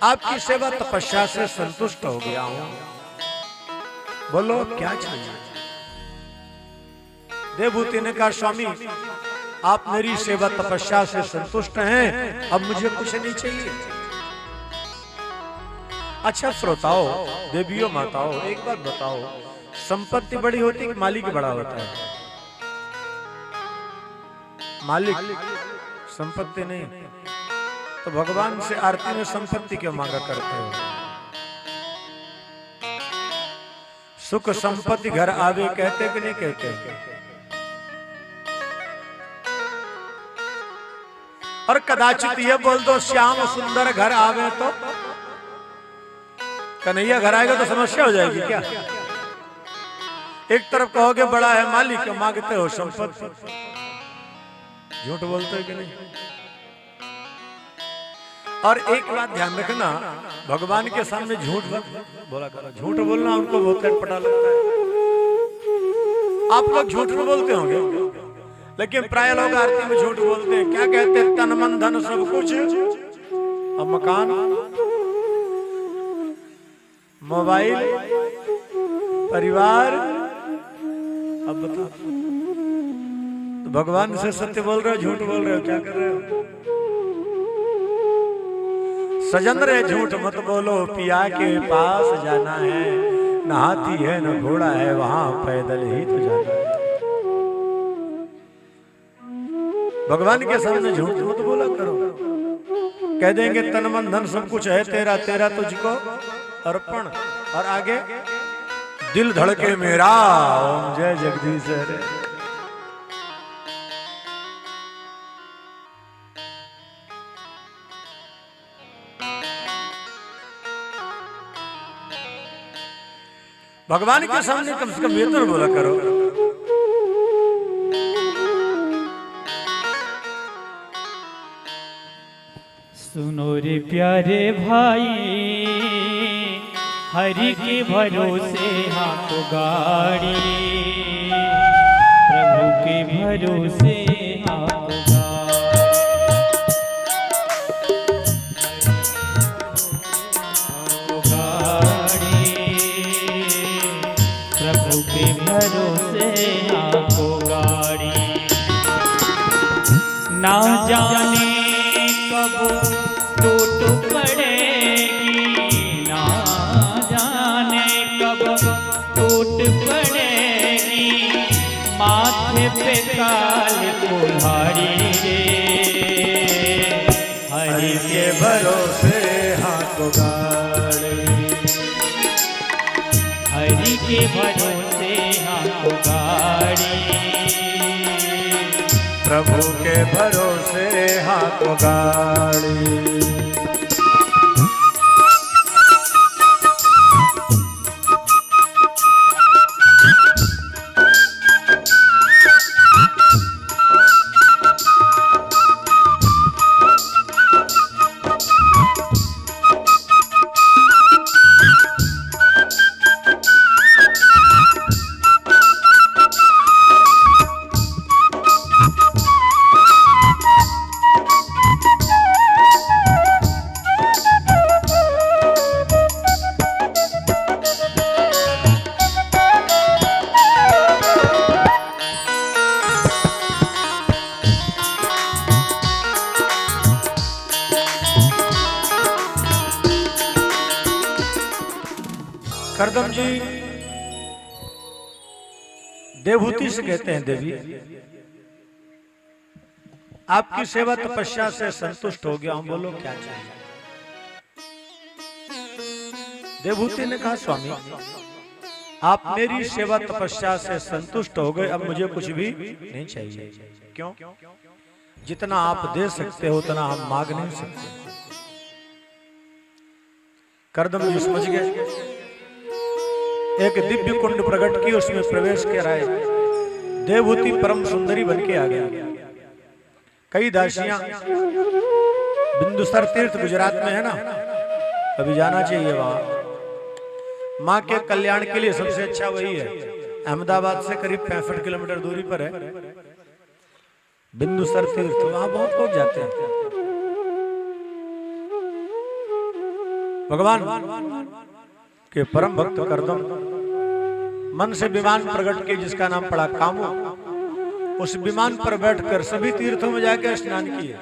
आपकी सेवा तपस्या से संतुष्ट हो गया हूं, बोलो क्या चाहिए। देवहूति ने कहा स्वामी, आप मेरी सेवा तपस्या से संतुष्ट हैं, अब मुझे कुछ नहीं चाहिए। अच्छा श्रोताओ, देवियों माताओं, एक बात बताओ, संपत्ति बड़ी होती है कि मालिक बड़ा होता है? मालिक, संपत्ति नहीं। तो भगवान से आरती में संपत्ति क्यों मांगा करते हो? सुख संपत्ति घर आवे कहते कि नहीं कहते? और कदाचित ये बोल दो श्याम सुंदर घर आवे तो कन्हैया घर आएगा तो समस्या हो जाएगी क्या? एक तरफ कहोगे बड़ा है मालिक, मांगते हो संपत्ति। झूठ बोलते हो कि नहीं? और एक बात ध्यान रखना, भगवान के सामने झूठ बोला करो। झूठ बोलना उनको बहुत कटपटा लगता है। आप लोग झूठ में बोलते होंगे, लेकिन प्राय लोग आरती में झूठ बोलते हैं। क्या कहते हैं? तन मन धन सब कुछ, अब मकान, मोबाइल, परिवार, अब बताओ तो भगवान से सत्य बोल रहे हो, झूठ बोल रहे हो, क्या कर रहे हो? सजन रे झूठ मत बोलो, पिया के पास जाना है, न हाथी है न घोड़ा है, वहां पैदल ही तो जाना है। भगवान के सामने झूठ मत बोला करो। कह देंगे तन मन धन सब कुछ है तेरा, तेरा तुझको अर्पण, और आगे दिल धड़के मेरा, ओम जय जगदीश हरे। भगवान के सामने कम से कम ये तो बोला करो। सुनो रे प्यारे भाई, हरि के भरोसे हाथ गाड़ी, प्रभु के भरोसे हाथ गाड़ी, प्रभु के भरोसे हाथ गाड़ी। ना जाने कब टूट पड़ेगी, ना जाने कब टूट पड़ेगी, माथे पे काल कुल्हाड़ी रे, हरि के भरोसे हाथ गाड़ी, हरि के भरोसे हाथ गाड़ी, प्रभु के भरोसे हाथ गाड़ी। करदम जी देवहूति से कहते हैं, देवी आपकी सेवा तपस्या से संतुष्ट हो गया हूं, बोलो क्या चाहिए। देवहूति ने कहा, स्वामी आप मेरी सेवा तपस्या से संतुष्ट हो गए, अब मुझे कुछ भी नहीं चाहिए। क्यों? जितना आप दे सकते हो उतना हम मांग नहीं सकते। करदम जी समझ गए। एक दिव्य कुंड प्रकट की, उसमें प्रवेश कराए। देवहूति परम सुंदरी बन के आ गया। कई दासियां, बिंदुसर तीर्थ गुजरात में है ना, अभी जाना चाहिए वहां। माँ के कल्याण के लिए सबसे अच्छा वही है। अहमदाबाद से करीब 65 किलोमीटर दूरी पर है बिंदुसर तीर्थ, वहां बहुत लोग जाते हैं। भगवान के परम भक्त करदम मन से विमान प्रकट किए, जिसका नाम पड़ा कामू। उस विमान पर बैठकर सभी तीर्थों में जाकर स्नान किए।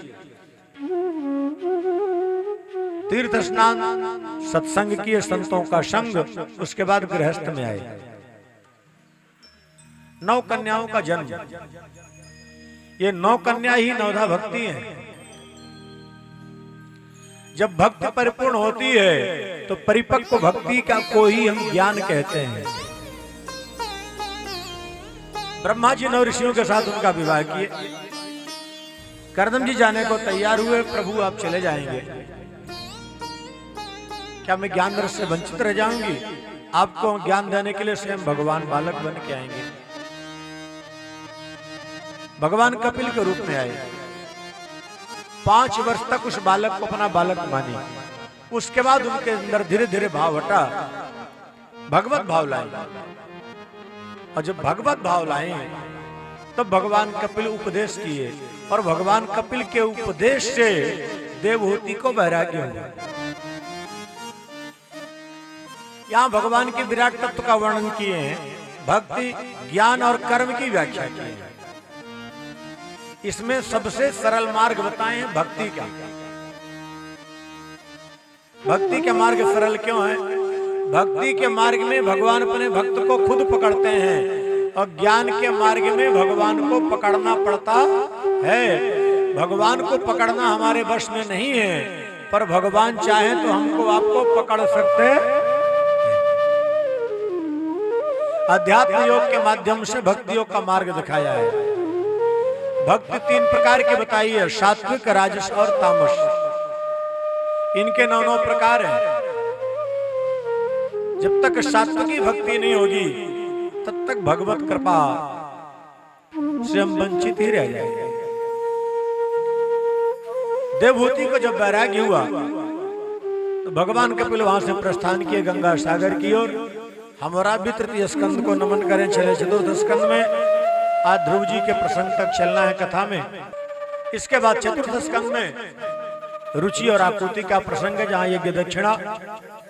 तीर्थ स्नान, सत्संग किए, संतों का संग, उसके बाद गृहस्थ में आए। 9 कन्याओं का जन्म। ये 9 कन्या ही नवधा भक्ति हैं। जब भक्ति परिपूर्ण होती है तो परिपक्व भक्ति का को ही हम ज्ञान कहते हैं। ब्रह्मा जी 9 ऋषियों के साथ उनका विवाह किए। करदम जी जाने को तैयार हुए, प्रभु आप चले जाएंगे, क्या मैं ज्ञान रस से वंचित रह जाऊंगी? आपको ज्ञान देने के लिए स्वयं भगवान बालक बन के आएंगे। भगवान कपिल के रूप में आए। 5 वर्ष तक उस बालक को अपना बालक मानी। उसके बाद उनके अंदर धीरे धीरे भाव हटा, भगवत भाव लाए। और जब भगवत भाव लाए तब भगवान कपिल उपदेश किए, और भगवान कपिल के उपदेश से देवहूति को वैराग्य हुआ। यहाँ भगवान के विराट तत्व का वर्णन किए हैं, भक्ति, ज्ञान और कर्म की व्याख्या की है। इसमें सबसे सरल मार्ग बताए हैं भक्ति का। भक्ति के मार्ग सरल क्यों है? भक्ति के मार्ग में भगवान अपने भक्त को खुद पकड़ते हैं, और ज्ञान के मार्ग में भगवान को पकड़ना पड़ता है। भगवान को पकड़ना हमारे वश में नहीं है, पर भगवान चाहे तो हमको आपको पकड़ सकते हैं। अध्यात्म योग के माध्यम से भक्ति योग का मार्ग दिखाया है। भक्ति 3 प्रकार की बताई है, सात्विक, राजस और तामस। इनके 9 प्रकार हैं। जब तक सात्विकी भक्ति नहीं होगी तब तक भगवत कृपा से हम वंचित ही रह जाएंगे। देवहूति को जब वैराग्य हुआ तो भगवान कपिल वहां से प्रस्थान किए गंगा सागर की ओर। हमारा भी तृतीय स्कंद को नमन करें, चले चतुर्थ स्कंद में। आज ध्रुव जी के प्रसंग तक चलना है कथा में। इसके बाद चतुर्थ स्कंद में रुचि और आकृति का प्रसंग है, जहां यज्ञ दक्षिणा,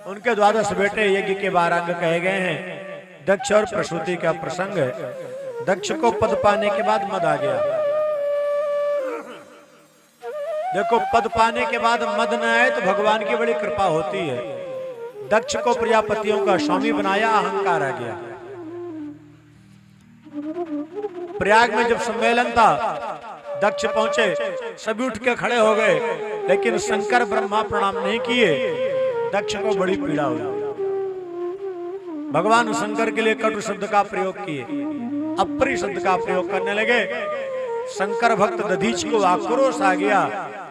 उनके द्वादश बेटे यज्ञ के 12 अंग कहे गए हैं। दक्ष और प्रसूति का प्रसंग है। दक्ष को पद पाने के बाद मद आ गया। देखो, पद पाने के बाद मद न आए तो भगवान की बड़ी कृपा होती है। दक्ष को प्रजापतियों का स्वामी बनाया, अहंकार आ गया। प्रयाग में जब सम्मेलन था, दक्ष पहुंचे, सभी उठ के खड़े हो गए, लेकिन शंकर ब्रह्मा प्रणाम नहीं किए। दक्ष को बड़ी पीड़ा हुई। भगवान शंकर के लिए कटु शब्द का प्रयोग किए, अप्रिय शब्द का प्रयोग करने लगे। शंकर भक्त दधीच को आक्रोश आ गया।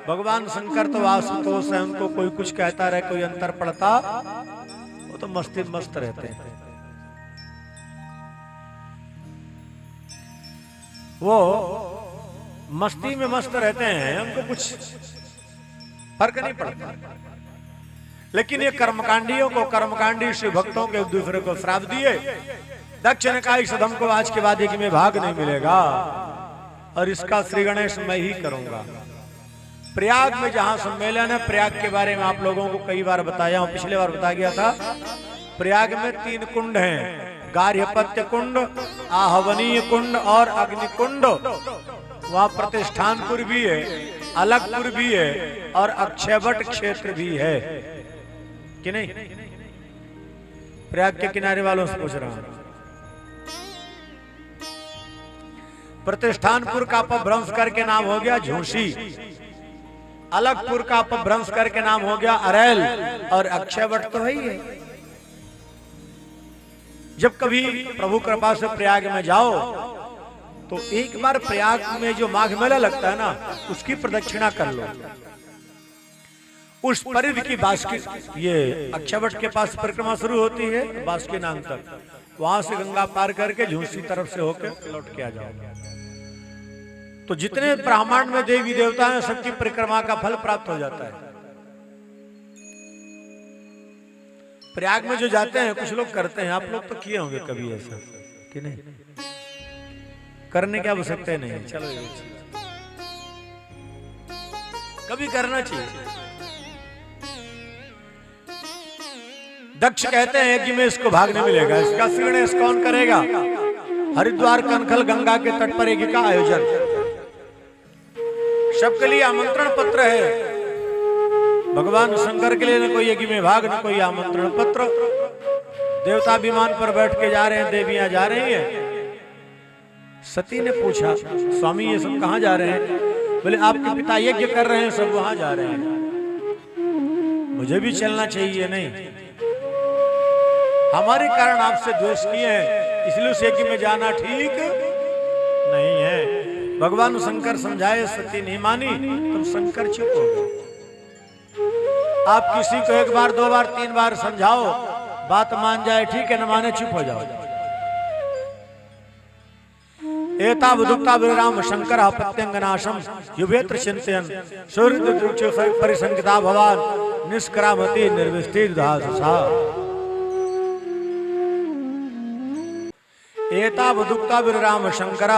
भगवान शंकर तो आशुतोष है, उनको कोई कुछ कहता रहे, कोई अंतर पड़ता, वो तो मस्ती मस्त रहते हैं। वो मस्ती में मस्त रहते हैं, हमको कुछ फर्क नहीं पड़ता। लेकिन ये कर्मकांडियों को, कर्मकांडी शिव भक्तों के एक दूसरे को श्राप दिए। दक्ष ने कहा, इस अधम को आज के बाद एक में भाग नहीं मिलेगा और इसका श्री गणेश मैं ही करूंगा। प्रयाग में जहां सम्मेलन है, प्रयाग के बारे में आप लोगों को कई बार बताया हूं, पिछले बार बताया गया था। प्रयाग में 3 कुंड हैं, गार्हपत्य कुंड, आहवनीय कुंड और अग्नि कुंड। वहां प्रतिष्ठानपुर भी है, अलगपुर भी है और अक्षयवट क्षेत्र भी है कि नहीं? प्रयाग के किनारे वालों से पूछ रहा हूं। प्रतिष्ठानपुर का अपभ्रंश करके नाम हो गया झूसी, अलगपुर का अपभ्रंश करके नाम हो गया अरेल, और अक्षयवट तो है ही है। जब कभी प्रभु कृपा से प्रयाग में जाओ तो एक बार प्रयाग में जो माघ मेला लगता है ना, उसकी प्रदक्षिणा कर लो। उस परिधि की बास्की, ये अक्षयवट के पास परिक्रमा शुरू होती है बास्की नाम तक, वहां से गंगा पार करके झूसी तरफ से होकर लौट के आ जाओ। तो जितने ब्रह्मांड में देवी देवता हैं, सबकी परिक्रमा का फल प्राप्त हो जाता है। प्रयाग में जो जाते हैं, कुछ लोग करते हैं, आप लोग तो किए होंगे कभी ऐसा कि नहीं? करने की आवश्यकता नहीं है, चलो ये कभी करना चाहिए। दक्ष कहते हैं कि मैं इसको भाग नहीं मिलेगा, इसका श्री गणेश कौन करेगा? हरिद्वार कनखल गंगा के तट पर एक का आयोजन, सबके लिए आमंत्रण पत्र है। भगवान शंकर के लिए न कोई यज्ञ में भाग, न कोई आमंत्रण पत्र। देवता विमान पर बैठ के जा रहे हैं, देवियां जा रही हैं। सती ने पूछा, स्वामी ये सब कहां जा रहे हैं? बोले आपके पिता यज्ञ कर रहे हैं, सब वहां जा रहे हैं, मुझे भी चलना चाहिए। नहीं, हमारे कारण आपसे द्वेष किए हैं, इसलिए उस यज्ञ में जाना ठीक नहीं है। भगवान शंकर समझाए, सती नहीं मानी, तब शंकर चुप हो गए। आप किसी को 1 बार 2 बार 3 बार समझाओ, बात मान जाए ठीक है, न माने चुप हो जाओ। एता बुद्धता विराम शंकर प्रत्यंगनाशम युवेत्र चिंतन सूर्य परिसंगिता भवान निष्क्रामति निर्विष्टिर दासा। एता बुद्धता विराम शंकर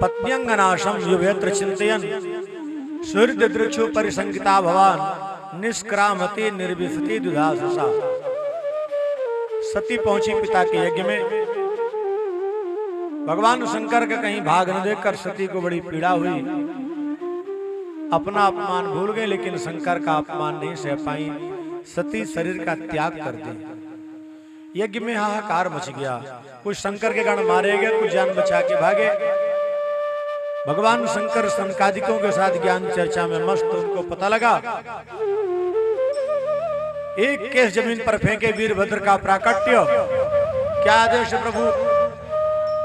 पत्यंगनाशम युवेत्र चिंतन सूर्य दृक्षु परिसंगिता भवान निष्क्रामति निर्विष्टि दुधासा। सती पहुंची पिता के यज्ञ में। भगवान शंकर का कहीं भाग न देखकर सती को बड़ी पीड़ा हुई। अपना अपमान भूल गए, लेकिन शंकर का अपमान नहीं सह पाई। सती शरीर का त्याग कर दी। यज्ञ में हाहाकार मच गया। कुछ शंकर के गण मारे गए, कुछ जान बचा के भागे। भगवान शंकर सनकादिकों के साथ ज्ञान चर्चा में मस्त। उनको पता लगा एक केस जमीन पर फेंके वीरभद्र का प्राकट्य। क्या आदेश प्रभु?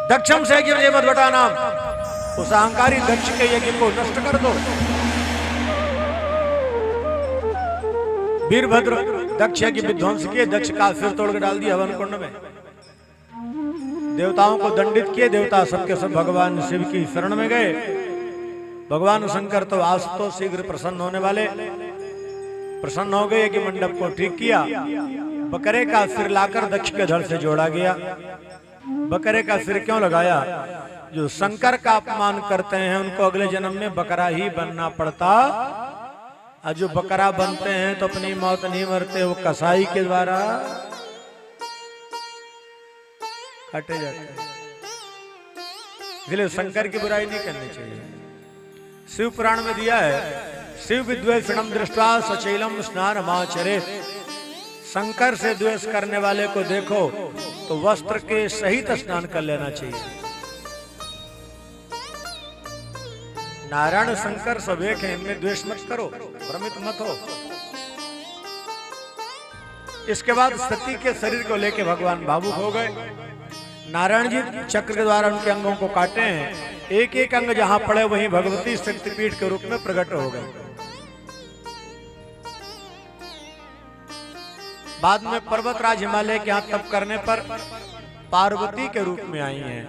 दक्षम से यज्ञ मधुबटा नाम, उस अहंकारी दक्ष के यज्ञ को नष्ट कर दो। वीरभद्र दक्ष की विध्वंस किए, दक्ष का सिर तोड़ के डाल दिया हवन कुंड में। देवताओं को दंडित किए, देवता सबके सब भगवान शिव की शरण में गए। भगवान शंकर तो आज तो शीघ्र प्रसन्न होने वाले, प्रसन्न हो गए कि मंडप को ठीक किया। बकरे का सिर लाकर दक्ष के धड़ से जोड़ा गया। बकरे का सिर क्यों लगाया? जो शंकर का अपमान करते हैं उनको अगले जन्म में बकरा ही बनना पड़ता, और जो बकरा बनते हैं तो अपनी मौत नहीं मरते, वो कसाई के द्वारा काटे जाते हैं। इसलिए शंकर की बुराई नहीं करनी चाहिए। शिव पुराण में दिया है, शिव विद्वेषणम दृष्ट्वा सचैलम स्नानमाचरे। शंकर से द्वेष करने वाले को देखो तो वस्त्र के सहित स्नान कर लेना चाहिए। नारायण शंकर सब एक हैं, इनमें द्वेष मत करो, भ्रमित मत हो। इसके बाद सती के शरीर को लेकर भगवान भावुक हो गए। नारायण जी चक्र के द्वारा उनके अंगों को काटे हैं। एक एक अंग जहां पड़े वहीं भगवती शक्तिपीठ के रूप में प्रकट हो गए। बाद में पर्वतराज हिमालय के यहां तप करने पर पार्वती के रूप में आई हैं।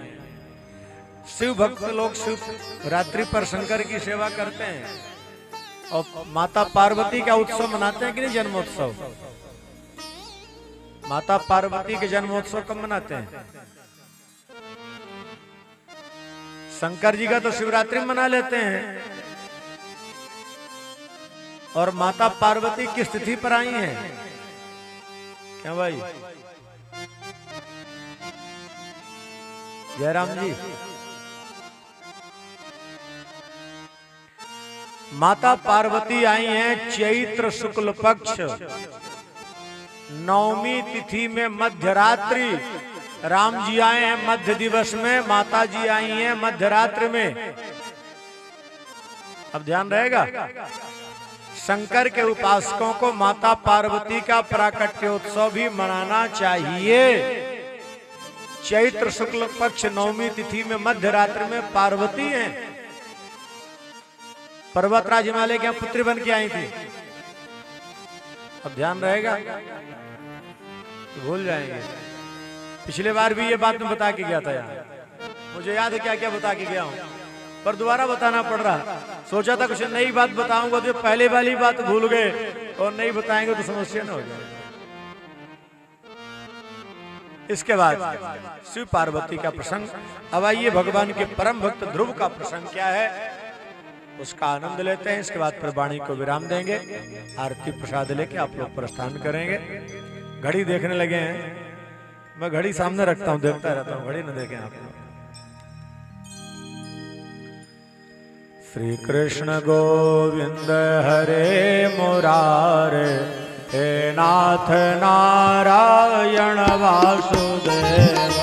शिव भक्त लोग शिव रात्रि पर शंकर की सेवा करते हैं और माता पार्वती का उत्सव मनाते हैं कि नहीं? जन्मोत्सव। माता पार्वती के जन्मोत्सव कब मनाते हैं? शंकर जी का तो शिवरात्रि मना लेते हैं, और माता पार्वती किस तिथि पर आई हैं? क्या भाई जयराम जी? माता पार्वती आई हैं चैत्र शुक्ल पक्ष नवमी तिथि में मध्यरात्रि। राम जी आए हैं मध्य दिवस में, माता जी आई हैं मध्यरात्रि में। अब ध्यान रहेगा, शंकर के उपासकों को माता पार्वती का प्राकट्योत्सव भी मनाना चाहिए। चैत्र शुक्ल पक्ष नवमी तिथि में मध्यरात्रि में पार्वती हैं। पर्वतराज हिमालय के पुत्री बन के आई थी। अब ध्यान रहेगा तो भूल जाएंगे। पिछले बार भी ये बात मैं बता के गया था यार, मुझे याद है क्या क्या बता के गया हूं, पर दोबारा बताना पड़ रहा। सोचा था कुछ नई बात बताऊंगा तो पहले वाली बात भूल गए, और नहीं बताएंगे तो समस्या ना हो जाए। इसके बाद शिव पार्वती का प्रसंग। अब आइए भगवान के परम भक्त ध्रुव का प्रसंग क्या है उसका आनंद लेते हैं। इसके बाद फिर वाणी को विराम देंगे, आरती प्रसाद लेके आप लोग प्रस्थान करेंगे। घड़ी देखने लगे हैं, मैं घड़ी सामने रखता हूं, देखता रहता हूं, घड़ी न देखें आप लोग। श्री कृष्ण गोविंद हरे मुरारे, हे नाथ नारायण वासुदेव।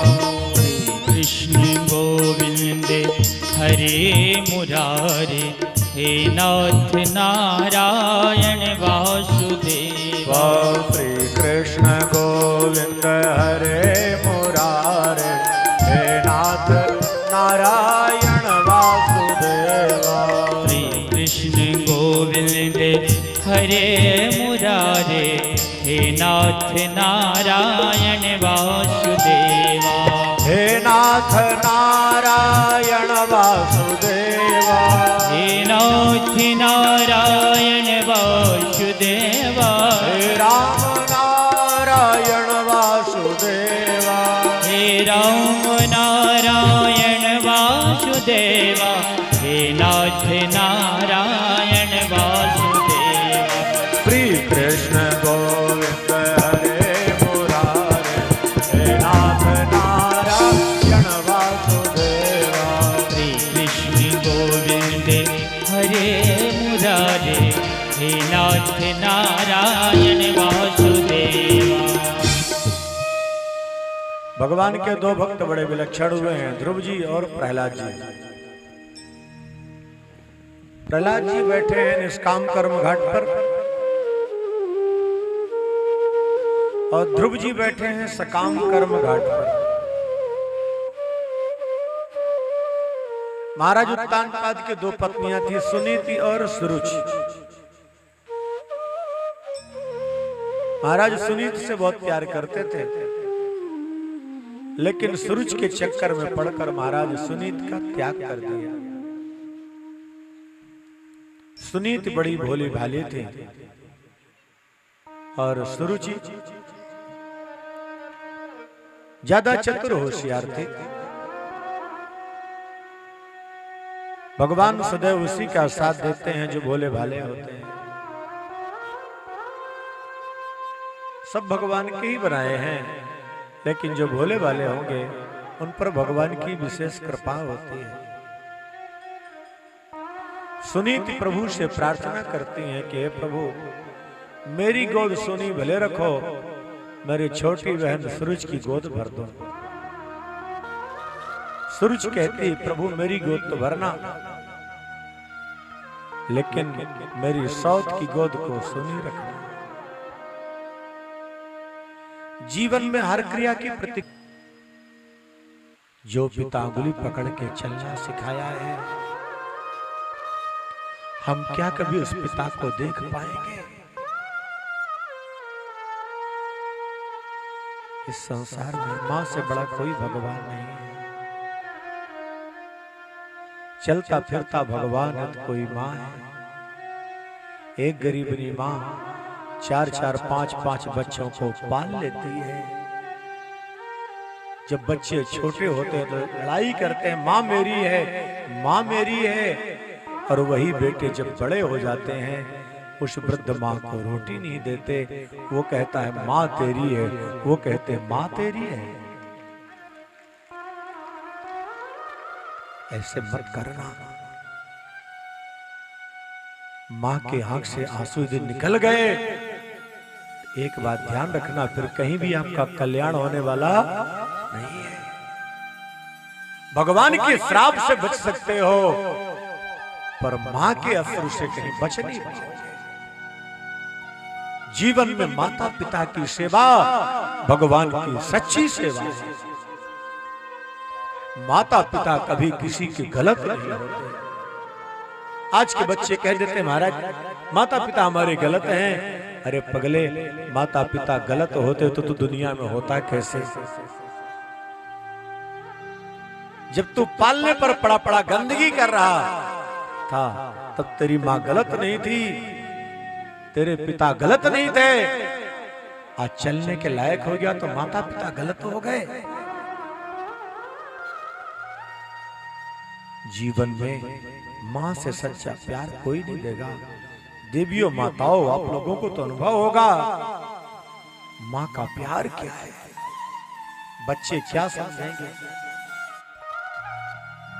कृष्ण गोविंद हरे मुरारे, हे नाथ नारायण वासुदेव। श्री कृष्ण गोविंद हरे मुरारे, हे नाथ नारायण वासुदेव। श्री कृष्ण गोविंद हरे मुरारे, हे नाथ नारायण वासुदेवा। हे नाथ नारायण वासुदेवा, हे नाथ नारायण वासुदेवा। हे राम नारायण वासुदेवा, हे राम नारायण वासुदेवा। हे नाथ नारायण वासुदेवा। श्री कृष्ण गोविंद हरे मुरारे, हे नाथ नारायण वासुदेवा। श्री कृष्ण गोविंद हरे मुरारे, हे नाथ नारायण वासुदेवा। भगवान के दो भक्त बड़े विलक्षण हुए हैं, ध्रुव जी और प्रहलाद जी। प्रहलाद जी बैठे हैं निष्काम कर्म घाट पर, और ध्रुव जी बैठे हैं सकाम कर्म घाट पर। महाराज उत्तानपाद की दो पत्नियां थी, सुनीति और सुरुचि। महाराज सुनीत से बहुत प्यार करते थे, लेकिन सूरज के चक्कर में पड़कर महाराज सुनीत का त्याग कर दिया। सुनीत बड़ी भोली भाली थी और सुरुचि ज्यादा चतुर होशियार थे। भगवान सदैव उसी का साथ देते हैं जो भोले भाले होते हैं। सब भगवान के ही बनाए हैं, लेकिन जो भोले भाले होंगे उन पर भगवान की विशेष कृपा होती है। सुनीति प्रभु से प्रार्थना करती हैं कि हे प्रभु, मेरी गोद सुनी भले रखो, मेरी छोटी बहन सूरज की गोद भर दो। सूरज कहती, प्रभु मेरी गोद तो भरना, लेकिन मेरी सौत की गोद को सुनी रखना। जीवन में हर क्रिया की प्रति जो पिता अंगुली पकड़ के चलना सिखाया है, हम क्या कभी उस पिता को देख पाएंगे? इस संसार में मां से बड़ा कोई भगवान नहीं है। चलता फिरता भगवान है तो कोई मां है। एक गरीबनी मां 4-4, 5-5 बच्चों को पाल लेती है। जब बच्चे छोटे होते हैं तो लड़ाई करते हैं, मां मेरी है, मां मेरी है। और वही बेटे जब बड़े हो जाते हैं, उस वृद्ध मां को रोटी नहीं देते। वो कहता है मां तेरी है, वो कहते हैं मां तेरी है। ऐसे मत करना। मां के आंख से आंसू यदि निकल गए, एक बात ध्यान रखना, फिर कहीं भी आपका कल्याण होने वाला नहीं है। भगवान के श्राप से बच सकते हो, पर मां के असर से कहीं बच नहीं पाओगे। जीवन में माता पिता की सेवा भगवान की सच्ची सेवा है। माता पिता कभी किसी की गलत नहीं होते। आज के बच्चे कह देते हैं महाराज माता पिता हमारे गलत हैं। अरे पगले, माता पिता गलत होते तो तू दुनिया में होता कैसे? जब तू पालने पर पड़ा पड़ा गंदगी कर रहा था, तब तेरी मां गलत नहीं थी, तेरे पिता गलत नहीं थे। आज चलने के लायक हो गया तो माता पिता गलत हो गए। जीवन में मां से सच्चा प्यार कोई नहीं देगा। देवियों माताओं, आप लोगों को तो अनुभव होगा मां का प्यार क्या है। बच्चे क्या समझेंगे?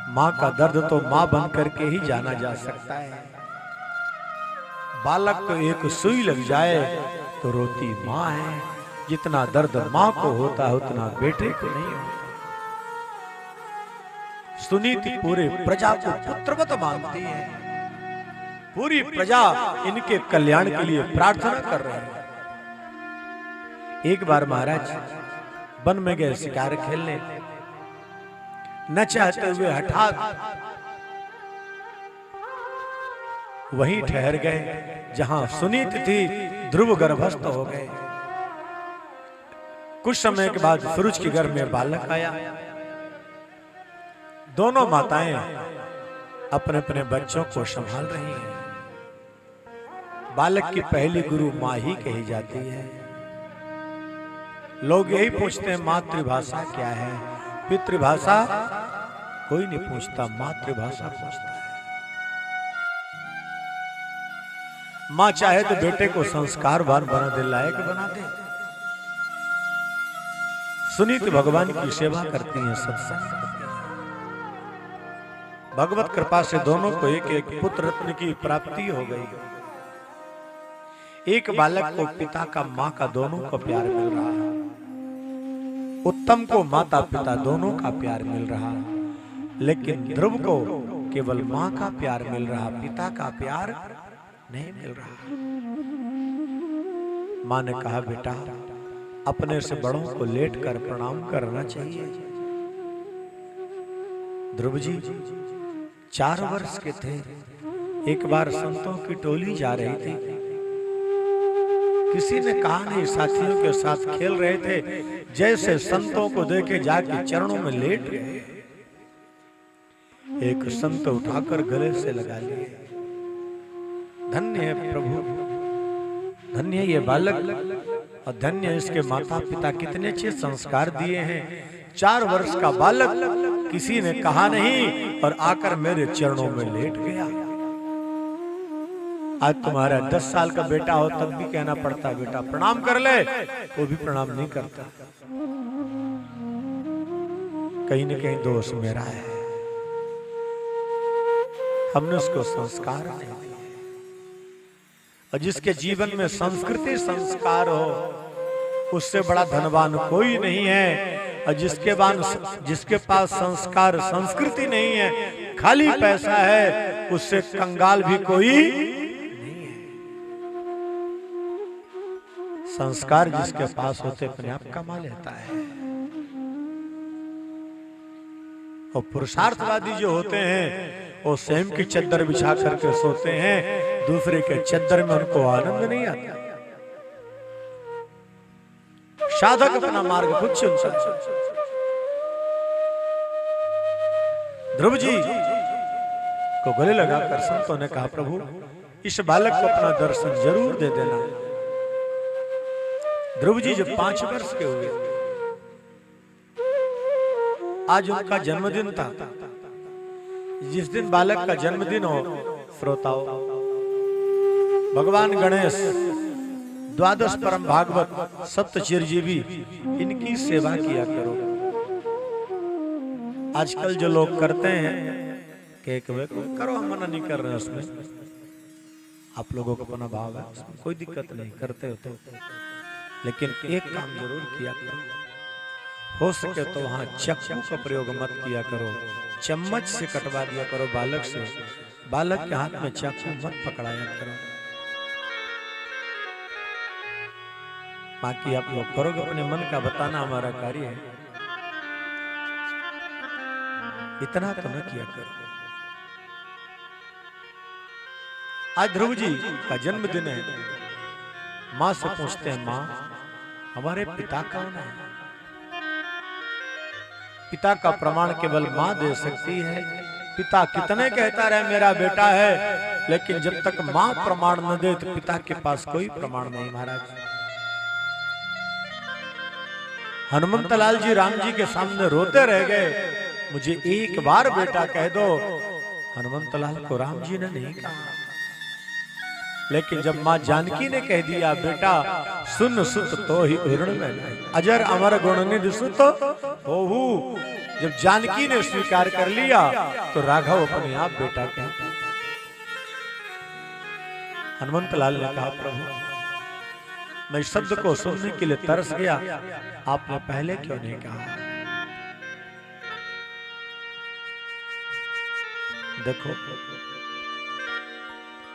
मां का दर्द तो मां बन करके ही जाना जा सकता है। बालक को एक सुई लग जाए तो रोती मां है। जितना दर्द मां को होता है उतना बेटे को नहीं होता। सुनीति पूरे प्रजा को पुत्रवत मानती है। पूरी प्रजा इनके कल्याण के लिए प्रार्थना कर रहे हैं। एक बार महाराज वन में गए शिकार खेलने, न चाहते हुए हठात वहीं ठहर गए जहां सुनीति थी। ध्रुव गर्भस्थ हो गए। कुछ समय के बाद सूरज के गर्भ में बालक आया। दोनों माताएं अपने अपने बच्चों को संभाल रही हैं। बालक की पहली गुरु मां ही कही जाती है। लोग यही पूछते हैं मातृभाषा क्या है। पितृभाषा कोई नहीं पूछता, मातृभाषा पूछता है। मां चाहे तो बेटे को संस्कारवान बना दे, लायक बना दे। सुनीति भगवान की सेवा करती हैं, सत्संग करती हैं। भगवत कृपा से दोनों को एक एक पुत्र रत्न की प्राप्ति हो गई। एक बालक को पिता का, मां का, दोनों को प्यार मिल रहा है। उत्तम को माता पिता दोनों का प्यार मिल रहा, लेकिन ध्रुव को केवल मां का प्यार मिल रहा, पिता का प्यार नहीं मिल रहा। मां ने कहा बेटा अपने से बड़ों को लेट कर प्रणाम करना चाहिए। ध्रुव जी 4 वर्ष के थे। एक बार संतों की टोली जा रही थी। किसी ने कहा नहीं, साथियों के साथ खेल रहे थे, जैसे संतों को देखे जाके चरणों में लेट गए। एक संत उठाकर गले से लगा लिए। धन्य है प्रभु, धन्य है ये बालक और धन्य है इसके माता पिता, कितने अच्छे संस्कार दिए हैं। 4 वर्ष का बालक, किसी ने कहा नहीं और आकर मेरे चरणों में लेट गया। आज तुम्हारा 10 साल का बेटा हो तब भी कहना पड़ता है बेटा प्रणाम कर ले, वो भी प्रणाम नहीं करता। कहीं न कहीं दोष मेरा है, हमने उसको संस्कार नहीं दिए। और जिसके जीवन में संस्कृति संस्कार हो, उससे बड़ा धनवान कोई नहीं है। और जिसके पास संस्कार संस्कृति नहीं है, खाली पैसा है, उससे कंगाल भी कोई नहीं है। संस्कार जिसके पास होते अपने आप कमा लेता है। और पुरुषार्थवादी जो होते हैं वो स्वयं की चद्दर बिछा करके सोते हैं, दूसरे के चद्दर में उनको आनंद नहीं आता। साधक अपना मार्ग खुद चुनता है। ध्रुव जी को गले लगाकर संतों ने कहा प्रभु इस बालक को अपना दर्शन जरूर दे देना। ध्रुव जी जब 5 वर्ष के हुए, आज उनका जन्मदिन था। जिस दिन बालक का जन्मदिन हो, श्रोताओं, भगवान गणेश, द्वादश परम भागवत, सप्त चिरजीवी, इनकी सेवा किया करो। आजकल जो लोग करते हैं केक वेक करो, हम मना नहीं कर रहे हैं उसमें, आप लोगों को अपना भाव है, कोई दिक्कत नहीं, करते हो तो। लेकिन एक काम जरूर किया करो, हो सके तो वहां चक्कू का प्रयोग मत किया करो, चम्मच से कटवा दिया करो बालक से। बालक के हाथ में चाकू मत पकड़ाया करो। बाकी आप लोग करोगे, अपने मन का बताना हमारा कार्य है, इतना तो न किया करो। आज ध्रुव जी का जन्मदिन है। माँ से पूछते हैं, माँ हमारे पिता कौन है? पिता का प्रमाण केवल माँ दे सकती है। पिता कितने कहता रहे मेरा बेटा है, लेकिन जब तक माँ प्रमाण न दे तो पिता के पास कोई प्रमाण नहीं। महाराज हनुमंत लाल जी राम जी के सामने रोते रह गए, मुझे एक बार बेटा कह दो। हनुमंत लाल को राम जी ने नहीं कहा, लेकिन जब माँ जानकी ने कह दिया बेटा सुन सुत तो ही उरण में नहीं, अजर अमर गुणनिधि सुत होहु। जब जानकी ने स्वीकार कर लिया तो राघव अपने आप बेटा कहता। हनुमंत लाल ने कहा प्रभु मैं इस शब्द को सुनने के लिए तरस गया, आपने पहले क्यों नहीं कहा? देखो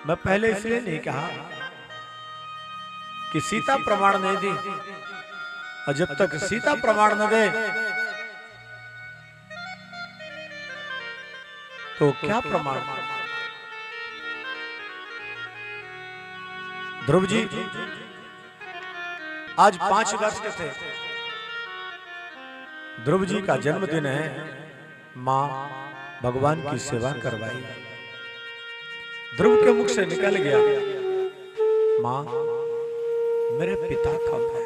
मैं पहले इसलिए नहीं कहा कि सीता प्रमाण नहीं दी, और जब तक सीता प्रमाण न दे तो क्या प्रमाण? ध्रुव जी आज 5 वर्ष के थे। ध्रुव जी का जन्मदिन है। मां भगवान की सेवा करवाई। ध्रुव के मुख से निकल गया, मां मेरे पिता कब है?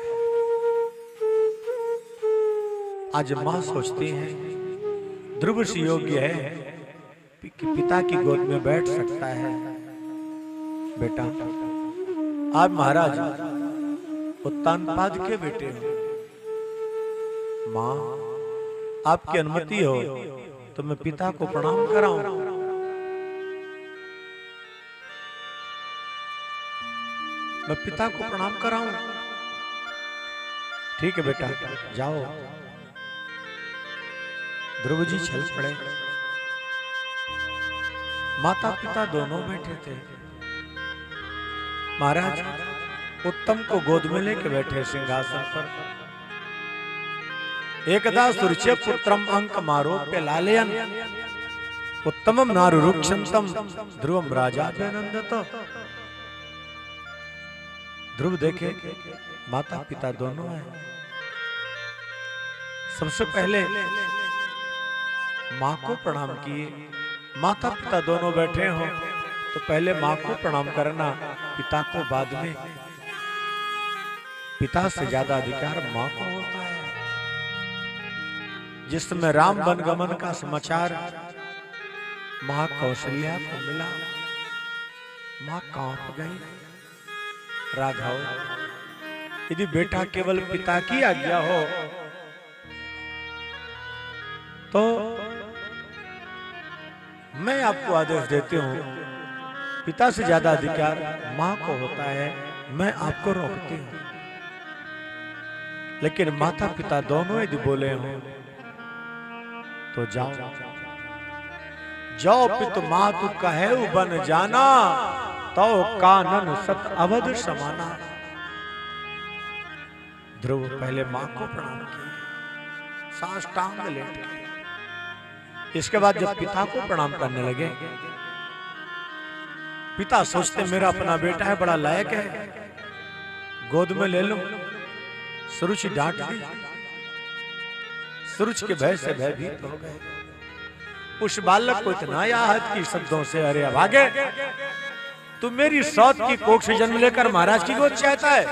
आज मां सोचती है ध्रुव से योग्य है कि पिता की गोद में बैठ सकता है। बेटा आप महाराज उत्तानपाद के बेटे हो, मां आपकी अनुमति हो तो मैं पिता को प्रणाम कराऊं। मैं पिता को प्रणाम कराऊं? ठीक है बेटा जाओ। ध्रुव जी चल पड़े। माता पिता दोनों बैठे थे। महाराज उत्तम को गोद में लेके बैठे सिंहासन पर। एकदा सुरचे पुत्रम अंक मारोप्य लालयन उत्तमम नारु रुक्षंतम ध्रुवम राजा नंदत। ध्रुव देखे माता पिता दोनों हैं। सबसे पहले माँ को प्रणाम किए। माता पिता दोनों बैठे हो तो पहले माँ को प्रणाम करना, पिता को बाद में। पिता से ज्यादा अधिकार माँ को होता है। जिस समय राम वनगमन का समाचार माँ कौशल्या को मिला, माँ कांप गई। राघव, यदि बेटा केवल पिता की आज्ञा हो तो मैं आपको आदेश देती हूं, पिता से ज्यादा अधिकार मां को होता है, मैं आपको रोकती हूं। लेकिन माता पिता दोनों यदि बोले हों तो जाओ जाओ, पितु मातु कहे बन जाना, तो कानन सत अवध समाना। ध्रुव पहले मां को प्रणाम किए, साष्टांग लेट गए। इसके बाद जब पिता को प्रणाम करने लगे, पिता सोचते मेरा अपना बेटा है, बड़ा लायक है, गोद में ले लूं। सुरुचि डांट दी। सुरुचि के भय से भयभीत हो गए। उस बालक को इतना याद की शब्दों से, अरे अभागे, तू मेरी सौत की कोख से जन्म लेकर महाराज की गोद चाहता है?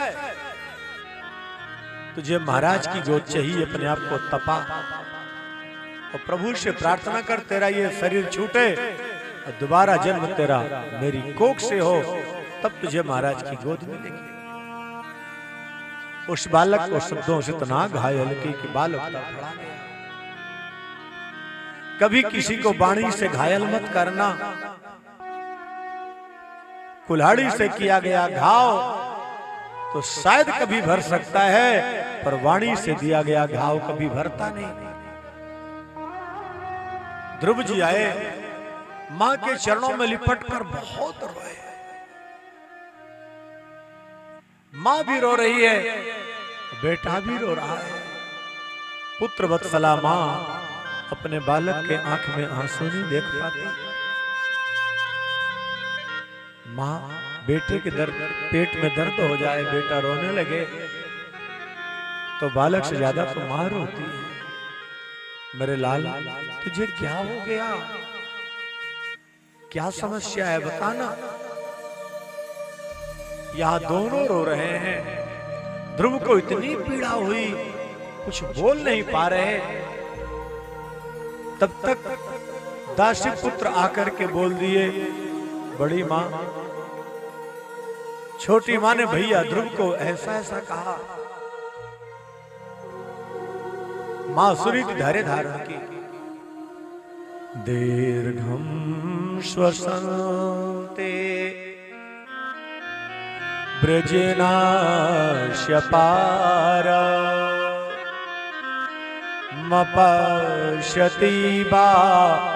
तुझे महाराज की गोद चाहिए, अपने आप को तपा और प्रभु से प्रार्थना कर तेरा ये शरीर छूटे और दोबारा जन्म तेरा मेरी कोख से हो, तब तुझे महाराज की गोद मिलेगी। उस बालक को शब्दों से इतना घायल कि बालक का खड़ा गया। कभी किसी को वाणी से घायल मत करना। कुल्हाड़ी से किया गया घाव तो शायद कभी भर सकता है, पर वाणी से दिया गया घाव कभी भरता नहीं। ध्रुव जी आए, मां के चरणों में लिपटकर बहुत रोए। मां भी रो रही है, बेटा भी रो रहा है। पुत्र वत्सला मां अपने बालक के आंख में आंसू नहीं देख पाती। मां बेटे के दर्द, पेट में दर्द हो जाए, बेटा रोने लगे तो बालक से ज्यादा तो मां रोती है। मेरे लाल, तुझे क्या हो गया? क्या समस्या है, बताना। यहां दोनों रो रहे हैं। ध्रुव को इतनी पीड़ा हुई, कुछ बोल नहीं पा रहे। तब तक दासी पुत्र आकर के बोल दिए, बड़ी मां, छोटी मां ने भैया ध्रुव को ऐसा ऐसा कहा। मां सुनी थी, धैर्य धारण की। दीर्घम श्वसन्ते ब्रजेनाश्य पारा मपश्यति बालकमाहबाला।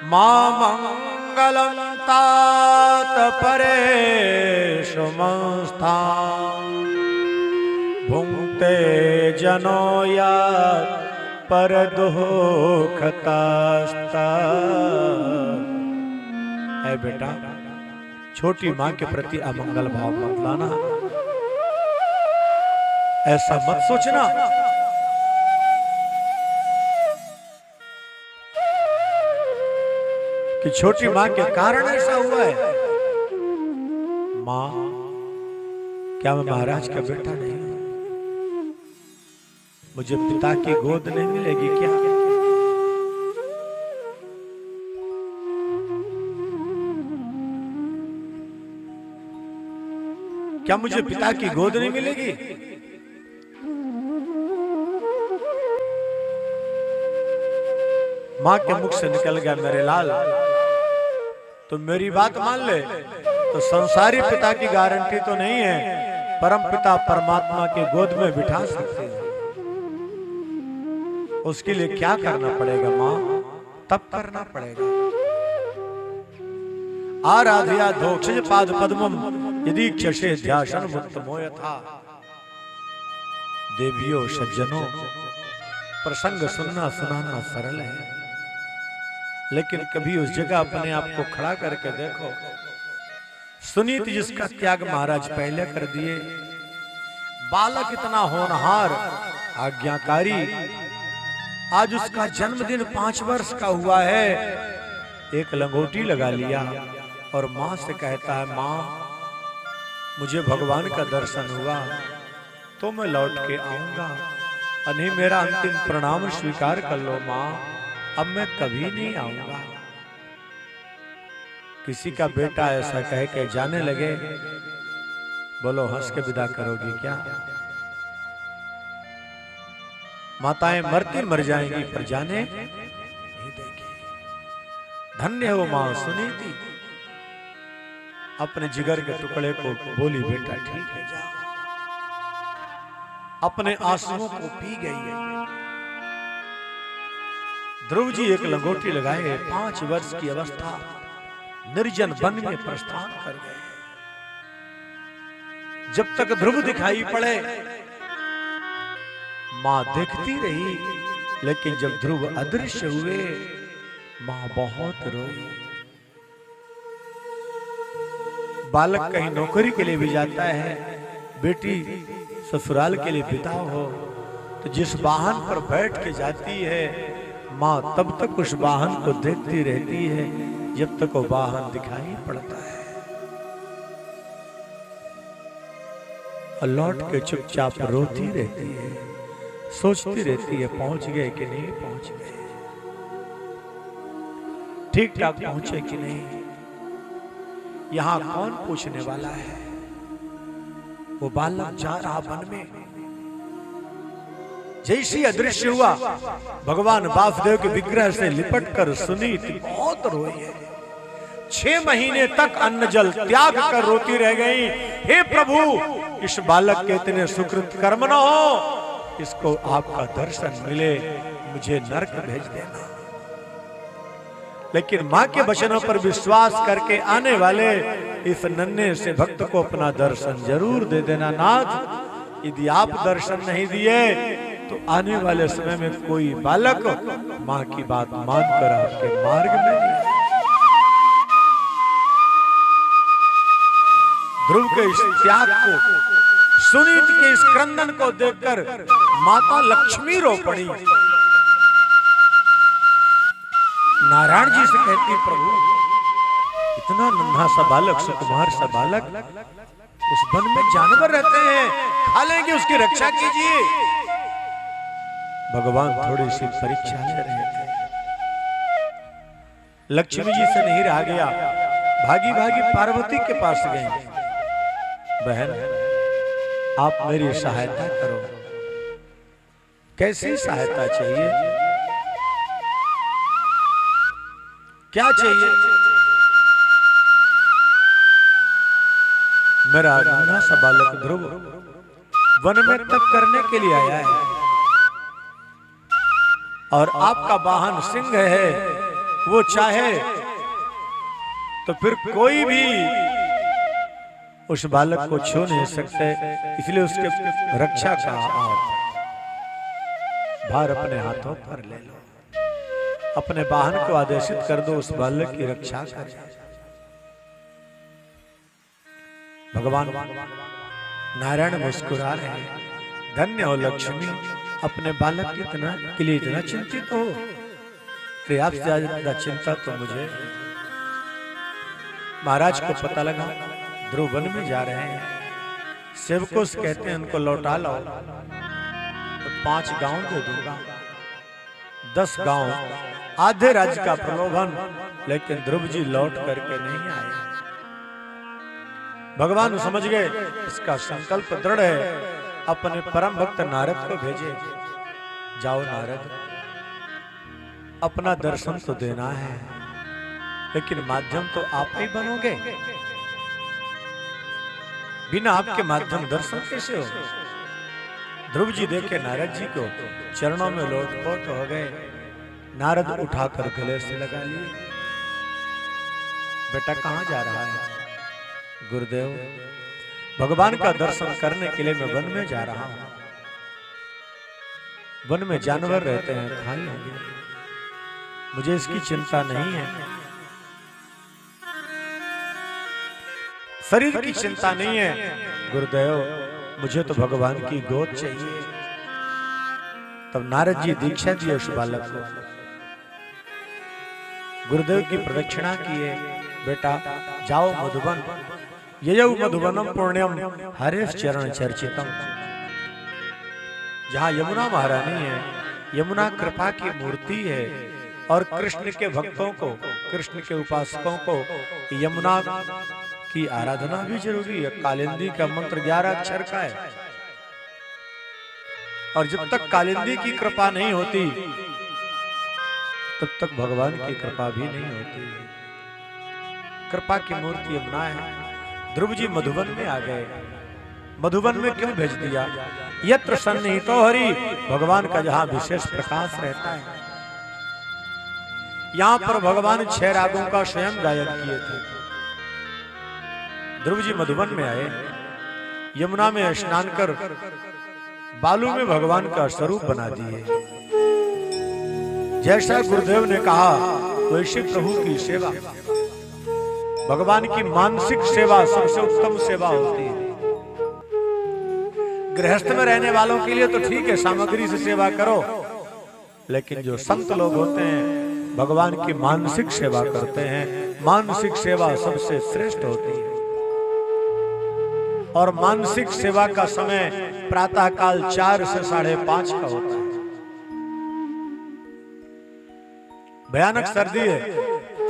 मां मंगलम तात परेषु मंस्थां भुंक्ते जनो यत् पर दुःखतस्ता। ऐ बेटा, छोटी मां के प्रति अमंगल भाव मत लाना, ऐसा मत सोचना। कि छोटी मां के कारण ऐसा हुआ है। मां, क्या मैं महाराज का बेटा नहीं हूं? मुझे पिता की गोद नहीं मिलेगी क्या? क्या मुझे पिता की गोद नहीं मिलेगी? मां के मुख से निकल गया, मेरे लाल, तो मेरी बात मान ले। तो संसारी पिता की गारंटी तो नहीं है, परम पिता परमात्मा के गोद में बिठा सकते हैं। उसके लिए क्या करना पड़ेगा मां? तप करना पड़ेगा। आराध्या धोक्षज पाद पद्मम यदि क्षसे ध्यासन मुत्तमो यथा। देवियों सज्जनों, प्रसंग सुनना सुनाना सरल है, लेकिन कभी उस जगह अपने आप को खड़ा करके देखो। सुनीत जिसका त्याग महाराज पहले कर दिए, बालक इतना होनहार आज्ञाकारी, आज उसका जन्मदिन 5 वर्ष का हुआ है, एक लंगोटी लगा लिया और मां से कहता है, मां मुझे भगवान का दर्शन हुआ तो मैं लौट के आऊंगा, अने मेरा अंतिम प्रणाम स्वीकार कर लो मां, अब मैं कभी नहीं आऊंगा। किसी का बेटा ऐसा कह के जाने लगे, बोलो हंस के विदा करोगी क्या? माताएं मरती मर जाएंगी पर जाने नहीं देगी। धन्य हो मां सुनीति, अपने जिगर के टुकड़े को बोली, बेटा ठीक है जाओ। अपने आंसुओं को पी गई है। ध्रुव जी एक लंगोटी लगाए, 5 वर्ष की अवस्था, निर्जन वन में प्रस्थान कर गए। जब तक ध्रुव दिखाई पड़े मां देखती रही, लेकिन जब ध्रुव अदृश्य हुए मां बहुत रोई। बालक कहीं नौकरी के लिए भी जाता है, बेटी ससुराल के लिए विदा हो तो जिस वाहन पर बैठ के जाती है मां तब तक उस वाहन को देखती रहती है जब तक वो वाहन दिखाई पड़ता है, और लौट के चुपचाप रोती रहती है, सोचती रहती है पहुंच गए कि नहीं पहुंच गए, ठीक ठाक पहुंचे कि नहीं, यहां कौन पूछने वाला है। वो बालक जा रहा वन में, जैसी अदृश्य हुआ भगवान वासुदेव के विग्रह से लिपट कर सुनीति बहुत रोई है। 6 महीने तक अन्न जल त्याग कर रोती रह गई, हे प्रभु इस बालक के इतने सुकृत कर्म न हो, इसको आपका दर्शन मिले, मुझे नरक भेज देना। लेकिन मां के वचनों पर विश्वास करके आने वाले इस नन्हे से भक्त को अपना दर्शन जरूर दे देना नाथ। यदि आप दर्शन नहीं दिए तो आने वाले समय में कोई बालक मां की बात मानकर आपके मार्ग में नहीं आए। ध्रुव के इस त्याग को, सुनीत के इस क्रंदन को देखकर माता लक्ष्मी रो पड़ी। नारायण जी से कहती, प्रभु इतना नन्हा सा बालक, सुकुमार सा बालक, उस वन में जानवर रहते हैं, खा लेंगे, उसकी रक्षा कीजिए। भगवान थोड़ी सी परीक्षा ले रहे थे। लक्ष्मी जी से नहीं रहा गया, भागी भागी पार्वती के पास गए। बहन आप मेरी सहायता करो। कैसी सहायता चाहिए? क्या चाहिए? मेरा नन्हा सा बालक ध्रुव वन में तप करने के लिए आया है और आपका वाहन सिंह है, वो चाहे तो फिर कोई भी उस बालक को छू नहीं सकते, इसलिए उसके रक्षा का आप भार अपने हाथों पर ले लो। अपने वाहन को आदेशित कर दो, उस बालक की रक्षा कर। भगवान नारायण मुस्कुरा रहे हैं, धन्य हो लक्ष्मी, अपने बालक के लिए इतना चिंतित हो। आपसे ज्यादा चिंता तो मुझे। महाराज को पता लगा ध्रुव वन में जा रहे हैं, सेवकों से कहते हैं उनको लौटा लाओ, तो 5 गांव दे दूंगा, 10 गांव, आधे राज्य का प्रलोभन। लेकिन ध्रुव जी लौट करके नहीं आए। भगवान समझ गए इसका संकल्प दृढ़ है, अपने परम भक्त नारद को भेजे, जाओ नारद अपना दर्शन तो देना है, लेकिन माध्यम तो आप ही बनोगे, बिना आपके माध्यम दर्शन कैसे हो? ध्रुव जी देखे नारद जी को, चरणों में लोटपोट हो गए। नारद उठाकर गले से लगा लिए, बेटा कहां जा रहा है? गुरुदेव भगवान का दर्शन करने के लिए मैं वन में जा रहा हूं, वन में जानवर रहते हैं, खा लेंगे। मुझे इसकी चिंता नहीं है, शरीर की चिंता नहीं है। गुरुदेव, मुझे तो भगवान की गोद चाहिए। तब नारद जी दीक्षा दिए उस बालक को। गुरुदेव की प्रदक्षिणा किए, बेटा जाओ मधुबन, ययौ मधुबनम पुण्यम हरेश चरण चर्चितम। जहां यमुना महारानी है, यमुना कृपा की मूर्ति है, और कृष्ण के भक्तों को, कृष्ण के उपासकों को यमुना की आराधना भी जरूरी है। कालिंदी का मंत्र 11 अक्षर का है, और जब तक कालिंदी की कृपा नहीं होती तब तक भगवान की कृपा भी नहीं होती। कृपा की मूर्ति यमुना है। ध्रुव जी मधुबन में आ गए। मधुबन में क्यों भेज दिया? यत्र सन्निहितो हरि, भगवान का जहां विशेष प्रकाश रहता है। यहां पर भगवान 6 रागों का स्वयं गायन किए थे। ध्रुव जी मधुबन में आए, यमुना में स्नान कर बालू में भगवान का स्वरूप बना दिए। जैसा गुरुदेव ने कहा वैसे प्रभु की सेवा, भगवान की मानसिक सेवा सबसे उत्तम सेवा होती है। गृहस्थ में रहने वालों के लिए तो ठीक है, सामग्री से सेवा करो, लेकिन जो संत लोग होते हैं भगवान की मानसिक सेवा करते हैं। मानसिक सेवा सबसे श्रेष्ठ होती है, और मानसिक सेवा का समय प्रातः काल 4 से 5:30 का होता है। भयानक सर्दी है,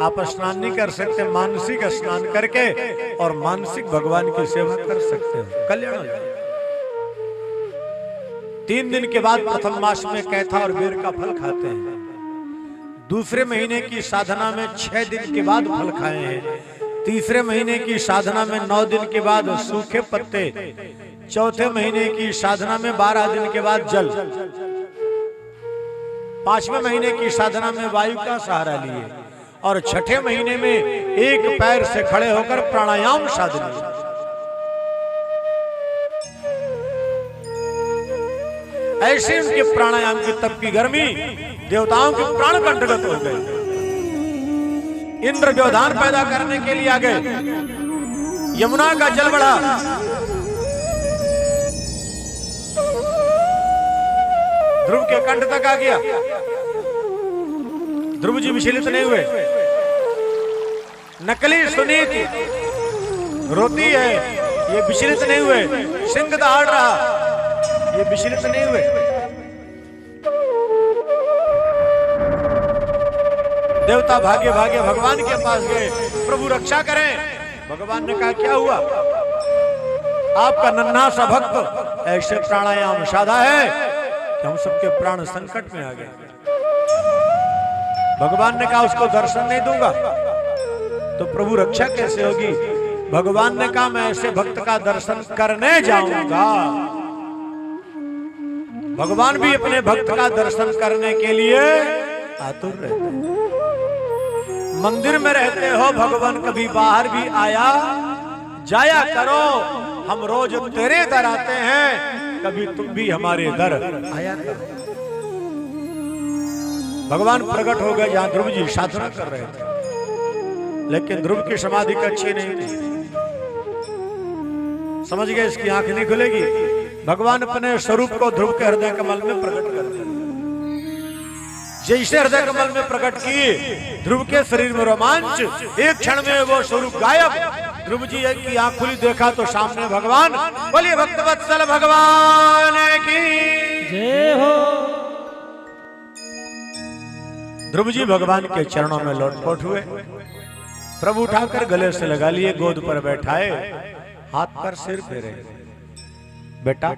आप स्नान नहीं कर सकते, मानसिक स्नान करके और मानसिक भगवान की सेवा कर सकते हो, कल्याण हो जाए। 3 दिन के बाद प्रथम मास में कैथा और बेर का फल खाते हैं। दूसरे महीने की साधना में 6 दिन के बाद फल खाए हैं। तीसरे महीने की साधना में 9 दिन के बाद सूखे पत्ते। चौथे महीने की साधना में 12 दिन के बाद जल। 5वें महीने की साधना में वायु का सहारा लिए, और 6ठे महीने में एक पैर से खड़े होकर प्राणायाम साधना। ऐसे उनके प्राणायाम की तप की गर्मी देवताओं के प्राण कंठगत हो गए। इंद्र व्यवधान पैदा करने के लिए आ गए। यमुना का जल बढ़ा, ध्रुव के कंठ तक आ गया। ध्रुव जी विचलित नहीं हुए। नकली सुनीति रोती है, ये विचलित नहीं हुए। सिंह दहाड़ रहा, ये विचलित नहीं हुए। देवता भागे भागे भगवान के पास गए, प्रभु रक्षा करें। भगवान ने कहा क्या हुआ? आपका नन्हा सा भक्त ऐसे प्राणायाम साधा है कि हम सबके प्राण संकट में आ गए। भगवान ने कहा उसको दर्शन नहीं दूंगा तो प्रभु रक्षा कैसे होगी? भगवान ने कहा मैं ऐसे भक्त का दर्शन करने जाऊंगा। भगवान भी अपने भक्त का दर्शन करने के लिए आतुर रहते हैं। मंदिर में रहते हो भगवान, कभी बाहर भी आया जाया करो। हम रोज तेरे दर आते हैं, कभी तुम भी हमारे दर आया करो। भगवान प्रकट हो गए जहां ध्रुव जी साधना कर रहे थे, लेकिन ध्रुव की समाधि अच्छी नहीं थी। समझ गए, इसकी आंख नहीं खुलेगी। भगवान अपने स्वरूप को ध्रुव के हृदय कमल में प्रकट कर दिया। जैसे हृदय कमल में प्रकट किए, ध्रुव के शरीर में रोमांच, एक क्षण में वो स्वरूप गायब। ध्रुव जी की आंख खुली, देखा तो सामने भगवान। बोलिए भक्तवत्सल भगवान की जय हो। ध्रुव जी भगवान के चरणों में लौटपोट हुए। प्रभु उठाकर गले से लगा लिए, गोद पर बैठाए, हाथ पर सिर फेरे। बेटा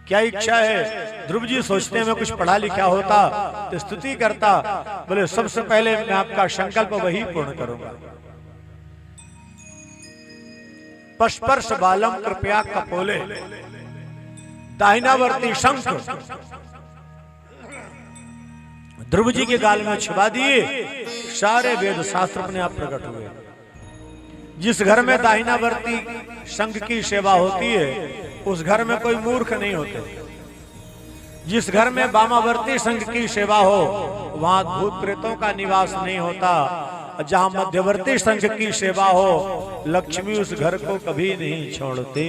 क्या इच्छा है? ध्रुव जी सोचते हैं मैं कुछ पढ़ा लिखा होता तो स्तुति करता। बोले सबसे पहले मैं आपका संकल्प वही पूर्ण करूंगा। पस्पर्श बालम कृपया कपोले, दाहिनावर्ती शंख ध्रुव जी के गाल में छुपा दिए। सारे वेद शास्त्र अपने आप प्रकट हुए। जिस घर में दाहिनावर्ती शंख की सेवा होती है उस घर में कोई मूर्ख नहीं होते। जिस घर में वामावर्ती संघ की सेवा हो वहां भूत प्रेतों का निवास नहीं होता। जहां मध्यवर्ती संघ की सेवा हो लक्ष्मी उस घर को कभी नहीं छोड़ती।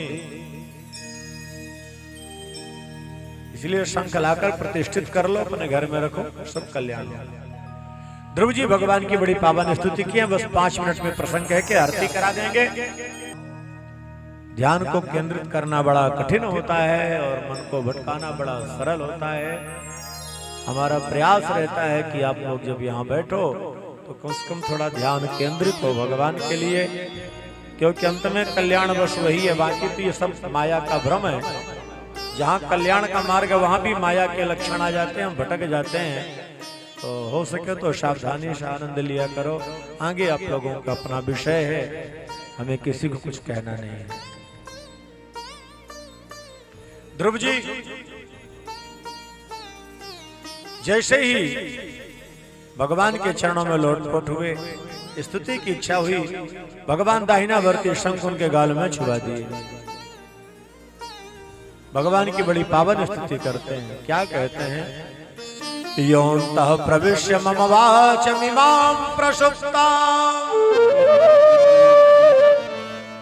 इसलिए शंख लाकर प्रतिष्ठित कर लो, अपने घर में रखो, सब कल्याण हो। ध्रुव जी भगवान की बड़ी पावन स्तुति की है। बस 5 मिनट में प्रसंग कह के आरती करा देंगे। ध्यान को केंद्रित करना बड़ा कठिन होता है और मन को भटकाना बड़ा सरल होता है। हमारा प्रयास रहता है कि आप लोग जब यहाँ बैठो तो कम से कम थोड़ा ध्यान केंद्रित हो भगवान के लिए, क्योंकि अंत में कल्याण बस वही है। बाकी तो ये सब माया का भ्रम है। जहाँ कल्याण का मार्ग है वहां भी माया के लक्षण आ जाते हैं, हम भटक जाते हैं। तो हो सके तो सावधानी से आनंद लिया करो। आगे आप लोगों का अपना विषय है, हमें किसी को कुछ कहना नहीं है। ध्रुव जी जैसे ही भगवान के चरणों में लोटपोट हुए, स्तुति की इच्छा हुई, भगवान दाहिनावर्ती शंख उनके गाल में छुआ दिए। भगवान की बड़ी पावन स्तुति करते हैं। क्या कहते हैं? योऽन्तः प्रविश्य मम वाचमिमां प्रसुप्ताम्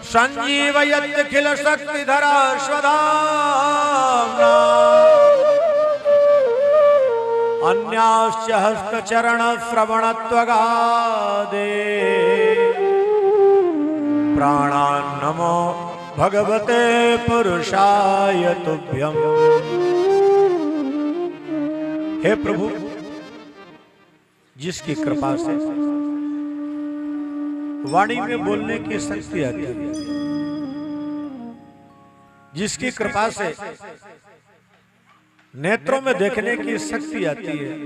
संजीवयत्यखिल शक्तिधरा स्वधाम्ना अन्याश्च हस्तचरण श्रवणत्वगादे प्राणान्नमो भगवते पुरुषाय तुभ्यम्। हे प्रभु, जिसकी कृपा से वाणी में बोलने की शक्ति आती है, जिसकी कृपा से नेत्रों में देखने की शक्ति आती है,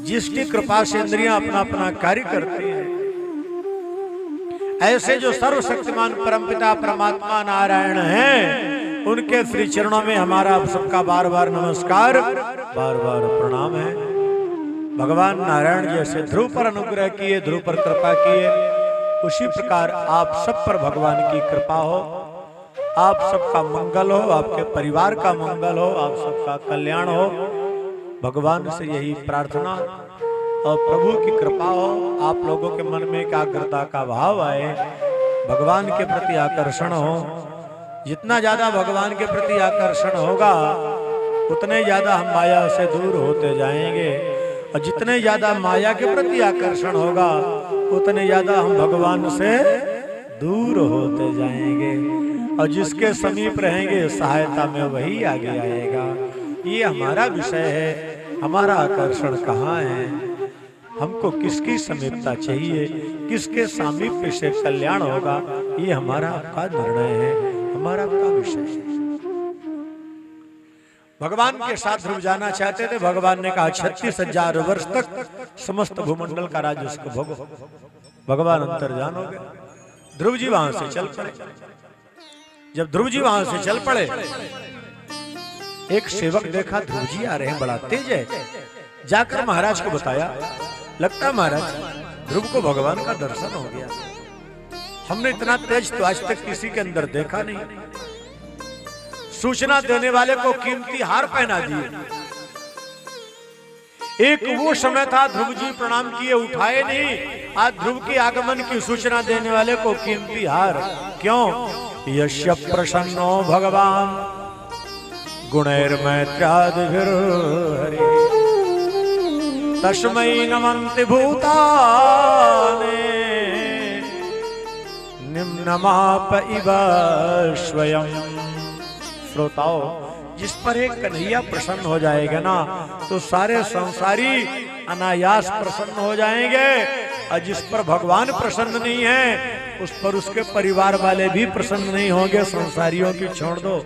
जिसकी कृपा से इंद्रियां अपना अपना कार्य करती हैं, ऐसे जो सर्वशक्तिमान परमपिता परमात्मा नारायण हैं, उनके श्री चरणों में हमारा आप सबका बार बार नमस्कार, बार बार प्रणाम है। भगवान नारायण जैसे ध्रुव पर अनुग्रह किए, ध्रुव पर कृपा किए, उसी प्रकार आप सब पर भगवान की कृपा हो, आप सबका मंगल हो, आपके परिवार का मंगल हो, आप सबका कल्याण हो। भगवान से यही प्रार्थना और प्रभु की कृपा हो। आप लोगों के मन में एकाग्रता का भाव आए, भगवान के प्रति आकर्षण हो। जितना ज्यादा भगवान के प्रति आकर्षण होगा उतने ज्यादा हम माया से दूर होते जाएंगे, और जितने ज्यादा माया के प्रति आकर्षण होगा उतने ज्यादा हम भगवान से दूर होते जाएंगे। और जिसके समीप रहेंगे सहायता में वही आगे आएगा। ये हमारा विषय है। हमारा आकर्षण कहाँ है? हमको किसकी समीपता चाहिए, किसके सामीप्य से कल्याण होगा, ये हमारा आपका निर्णय है, हमारा आपका विषय है। भगवान के साथ ध्रुव जाना चाहते थे। भगवान ने कहा 36,000 वर्ष तक समस्त भूमंडल का राज्य उसको भोगो। भगवान अंतर्धान हो गए। ध्रुव जी वहां से चल पड़े। जब ध्रुव जी वहां से चल पड़े, एक सेवक देखा ध्रुव जी आ रहे हैं, बड़ा तेज है। जाकर महाराज को बताया, लगता महाराज ध्रुव को भगवान का दर्शन हो गया। हमने इतना तेज तो आज तक किसी के अंदर देखा नहीं। सूचना देने वाले को कीमती हार पहना दिए। एक वो समय था ध्रुव जी प्रणाम किए, उठाए नहीं। आज ध्रुव के आगमन की सूचना देने वाले को कीमती हार। क्यों? यस्य प्रसन्नो भगवान गुणैर्मैत्रादिभिर्हरि तस्मै नमन्ति भूतानि निम्नमाप इव स्वयं। श्रोताओ, जिस पर एक कन्हैया प्रसन्न हो जाएगा ना तो सारे संसारी अनायास प्रसन्न हो जाएंगे, और जिस पर भगवान प्रसन्न नहीं है उस पर उसके परिवार वाले भी प्रसन्न नहीं होंगे। संसारियों की छोड़ दो,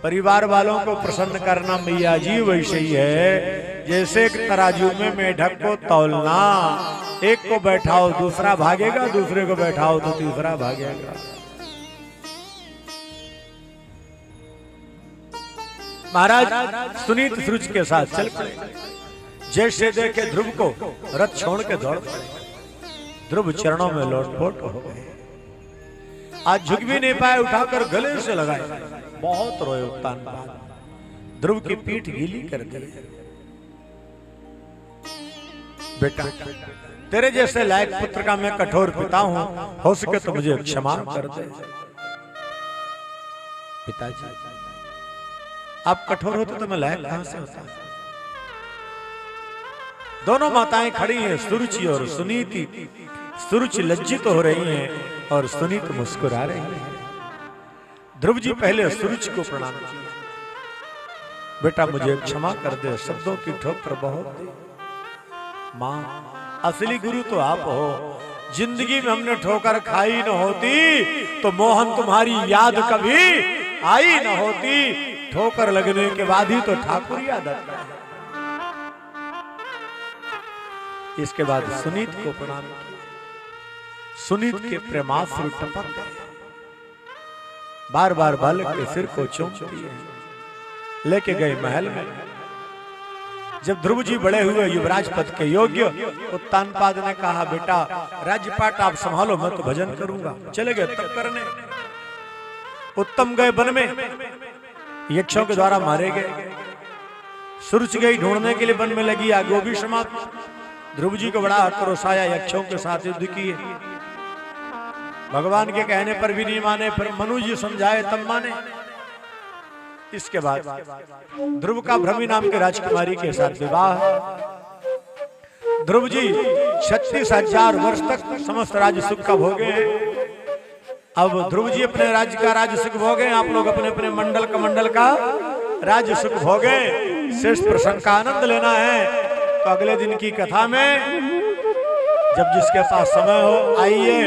परिवार वालों को प्रसन्न करना मैया जी वैसे ही है जैसे एक तराजू में मेढक को तौलना। एक को बैठाओ दूसरा भागेगा, दूसरे को बैठाओ तो तीसरा भागेगा। महाराज सुनीत सूरज के साथ चल पड़े। जैसे देखे ध्रुव को रथ छोड़ के दौड़ पड़े। ध्रुव चरणों में लोटपोट हो गए। आज झुक भी नहीं पाए, उठाकर गले से लगाए। बहुत रोए उत्तान। ध्रुव की पीठ गीली कर दी। बेटा तेरे जैसे लायक पुत्र का मैं कठोर पिता हूं, हो सके तो मुझे क्षमा कर दे। पिताजी आप कठोर होते तो मैं लायक कहां से होता। दोनों माताएं खड़ी हैं, सुरुचि और सुनीति। सुरुचि लज्जित हो रही हैं और सुनीति मुस्कुरा रही है। ध्रुव जी पहले सुरुचि को प्रणाम किया। बेटा मुझे क्षमा कर दे, शब्दों की ठोकर बहुत दी। मां असली गुरु तो आप हो। जिंदगी में हमने ठोकर खाई न होती तो मोहन तुम्हारी याद कभी आई न होती। ठोकर लगने के बाद ही तो ठाकुर याद आता है। इसके बाद सुनीत को प्रणाम किया। सुनीत के प्रेमाश्रु टपक गए। बार बार बालक के सिर को चूमती है। लेके गए महल में। जब ध्रुव जी बड़े हुए युवराज पद के योग्य, उत्तानपाद ने कहा बेटा राज्यपाट आप संभालो, मैं तो भजन करूंगा। चले गए तप करने। उत्तम गए वन में, यक्षों के द्वारा मारे गए। सुरुचि गई ढूंढने के लिए वन में लगी आग, वो भी समाप्त। ध्रुव जी को बड़ा आक्रोश आया, यक्षों के साथ युद्ध किए। भगवान के कहने पर भी नहीं माने, फिर मनु जी समझाए तब माने। इसके बाद ध्रुव का भ्रमी नाम के राजकुमारी के साथ विवाह। ध्रुव जी 36,000 वर्ष तक समस्त राज्य सुख का भोगे। अब ध्रुव जी अपने राज्य का राज्य सुख भोगे, आप लोग अपने अपने मंडल का राज्य सुख भोगे। श्रेष्ठ प्रसंग का आनंद लेना है तो अगले दिन की कथा में जब जिसके पास समय हो आइए।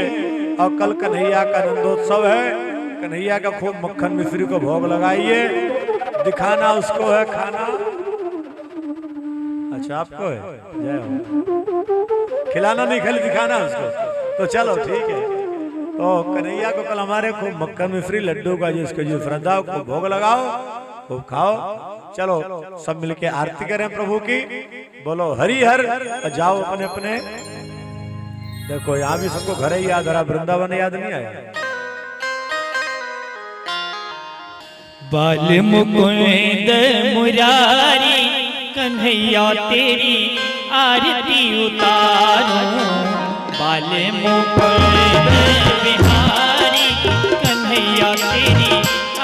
और कल कन्हैया का नंदोत्सव है, कन्हैया का खूब मक्खन मिश्री को भोग लगाइए। दिखाना उसको है खाना। अच्छा आपको है, जय हो। खिलाना नहीं खाली दिखाना उसको। तो चलो ठीक है। तो कन्हैया को कल हमारे खूब मक्खन मिश्री लड्डू का जिसको जो श्रद्धा को भोग लगाओ, खूब खाओ। चलो सब मिलके आरती करें प्रभु की। बोलो हरि हर। जाओ अपने अपने। देखो यहाँ भी सबको घर ही याद आ रहा, वृंदावन याद नहीं आया। बाल मुकुंद मुरारी कन्हैया तेरी आरती उतारो। बाल मुकुंद बिहारी कन्हैया तेरी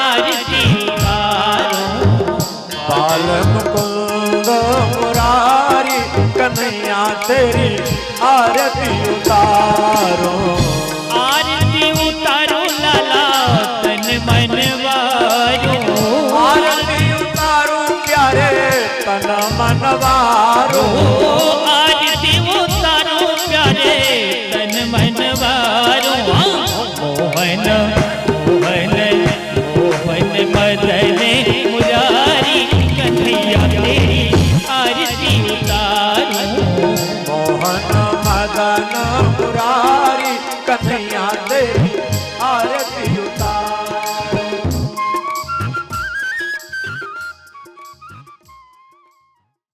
आरती उतारो। बाल मुकुंद मुरारी कन्हैया तेरी आरती उतारो। आरती उतारो लाला तन मन वारो। आरती उतारो प्यारे तन मन वारो। आरती उतारो प्यारे तन मन वारो। मोहन मोहन मोहन मदन मुरारी कन्हैया तेरी आरती उतारो। मोहन मदन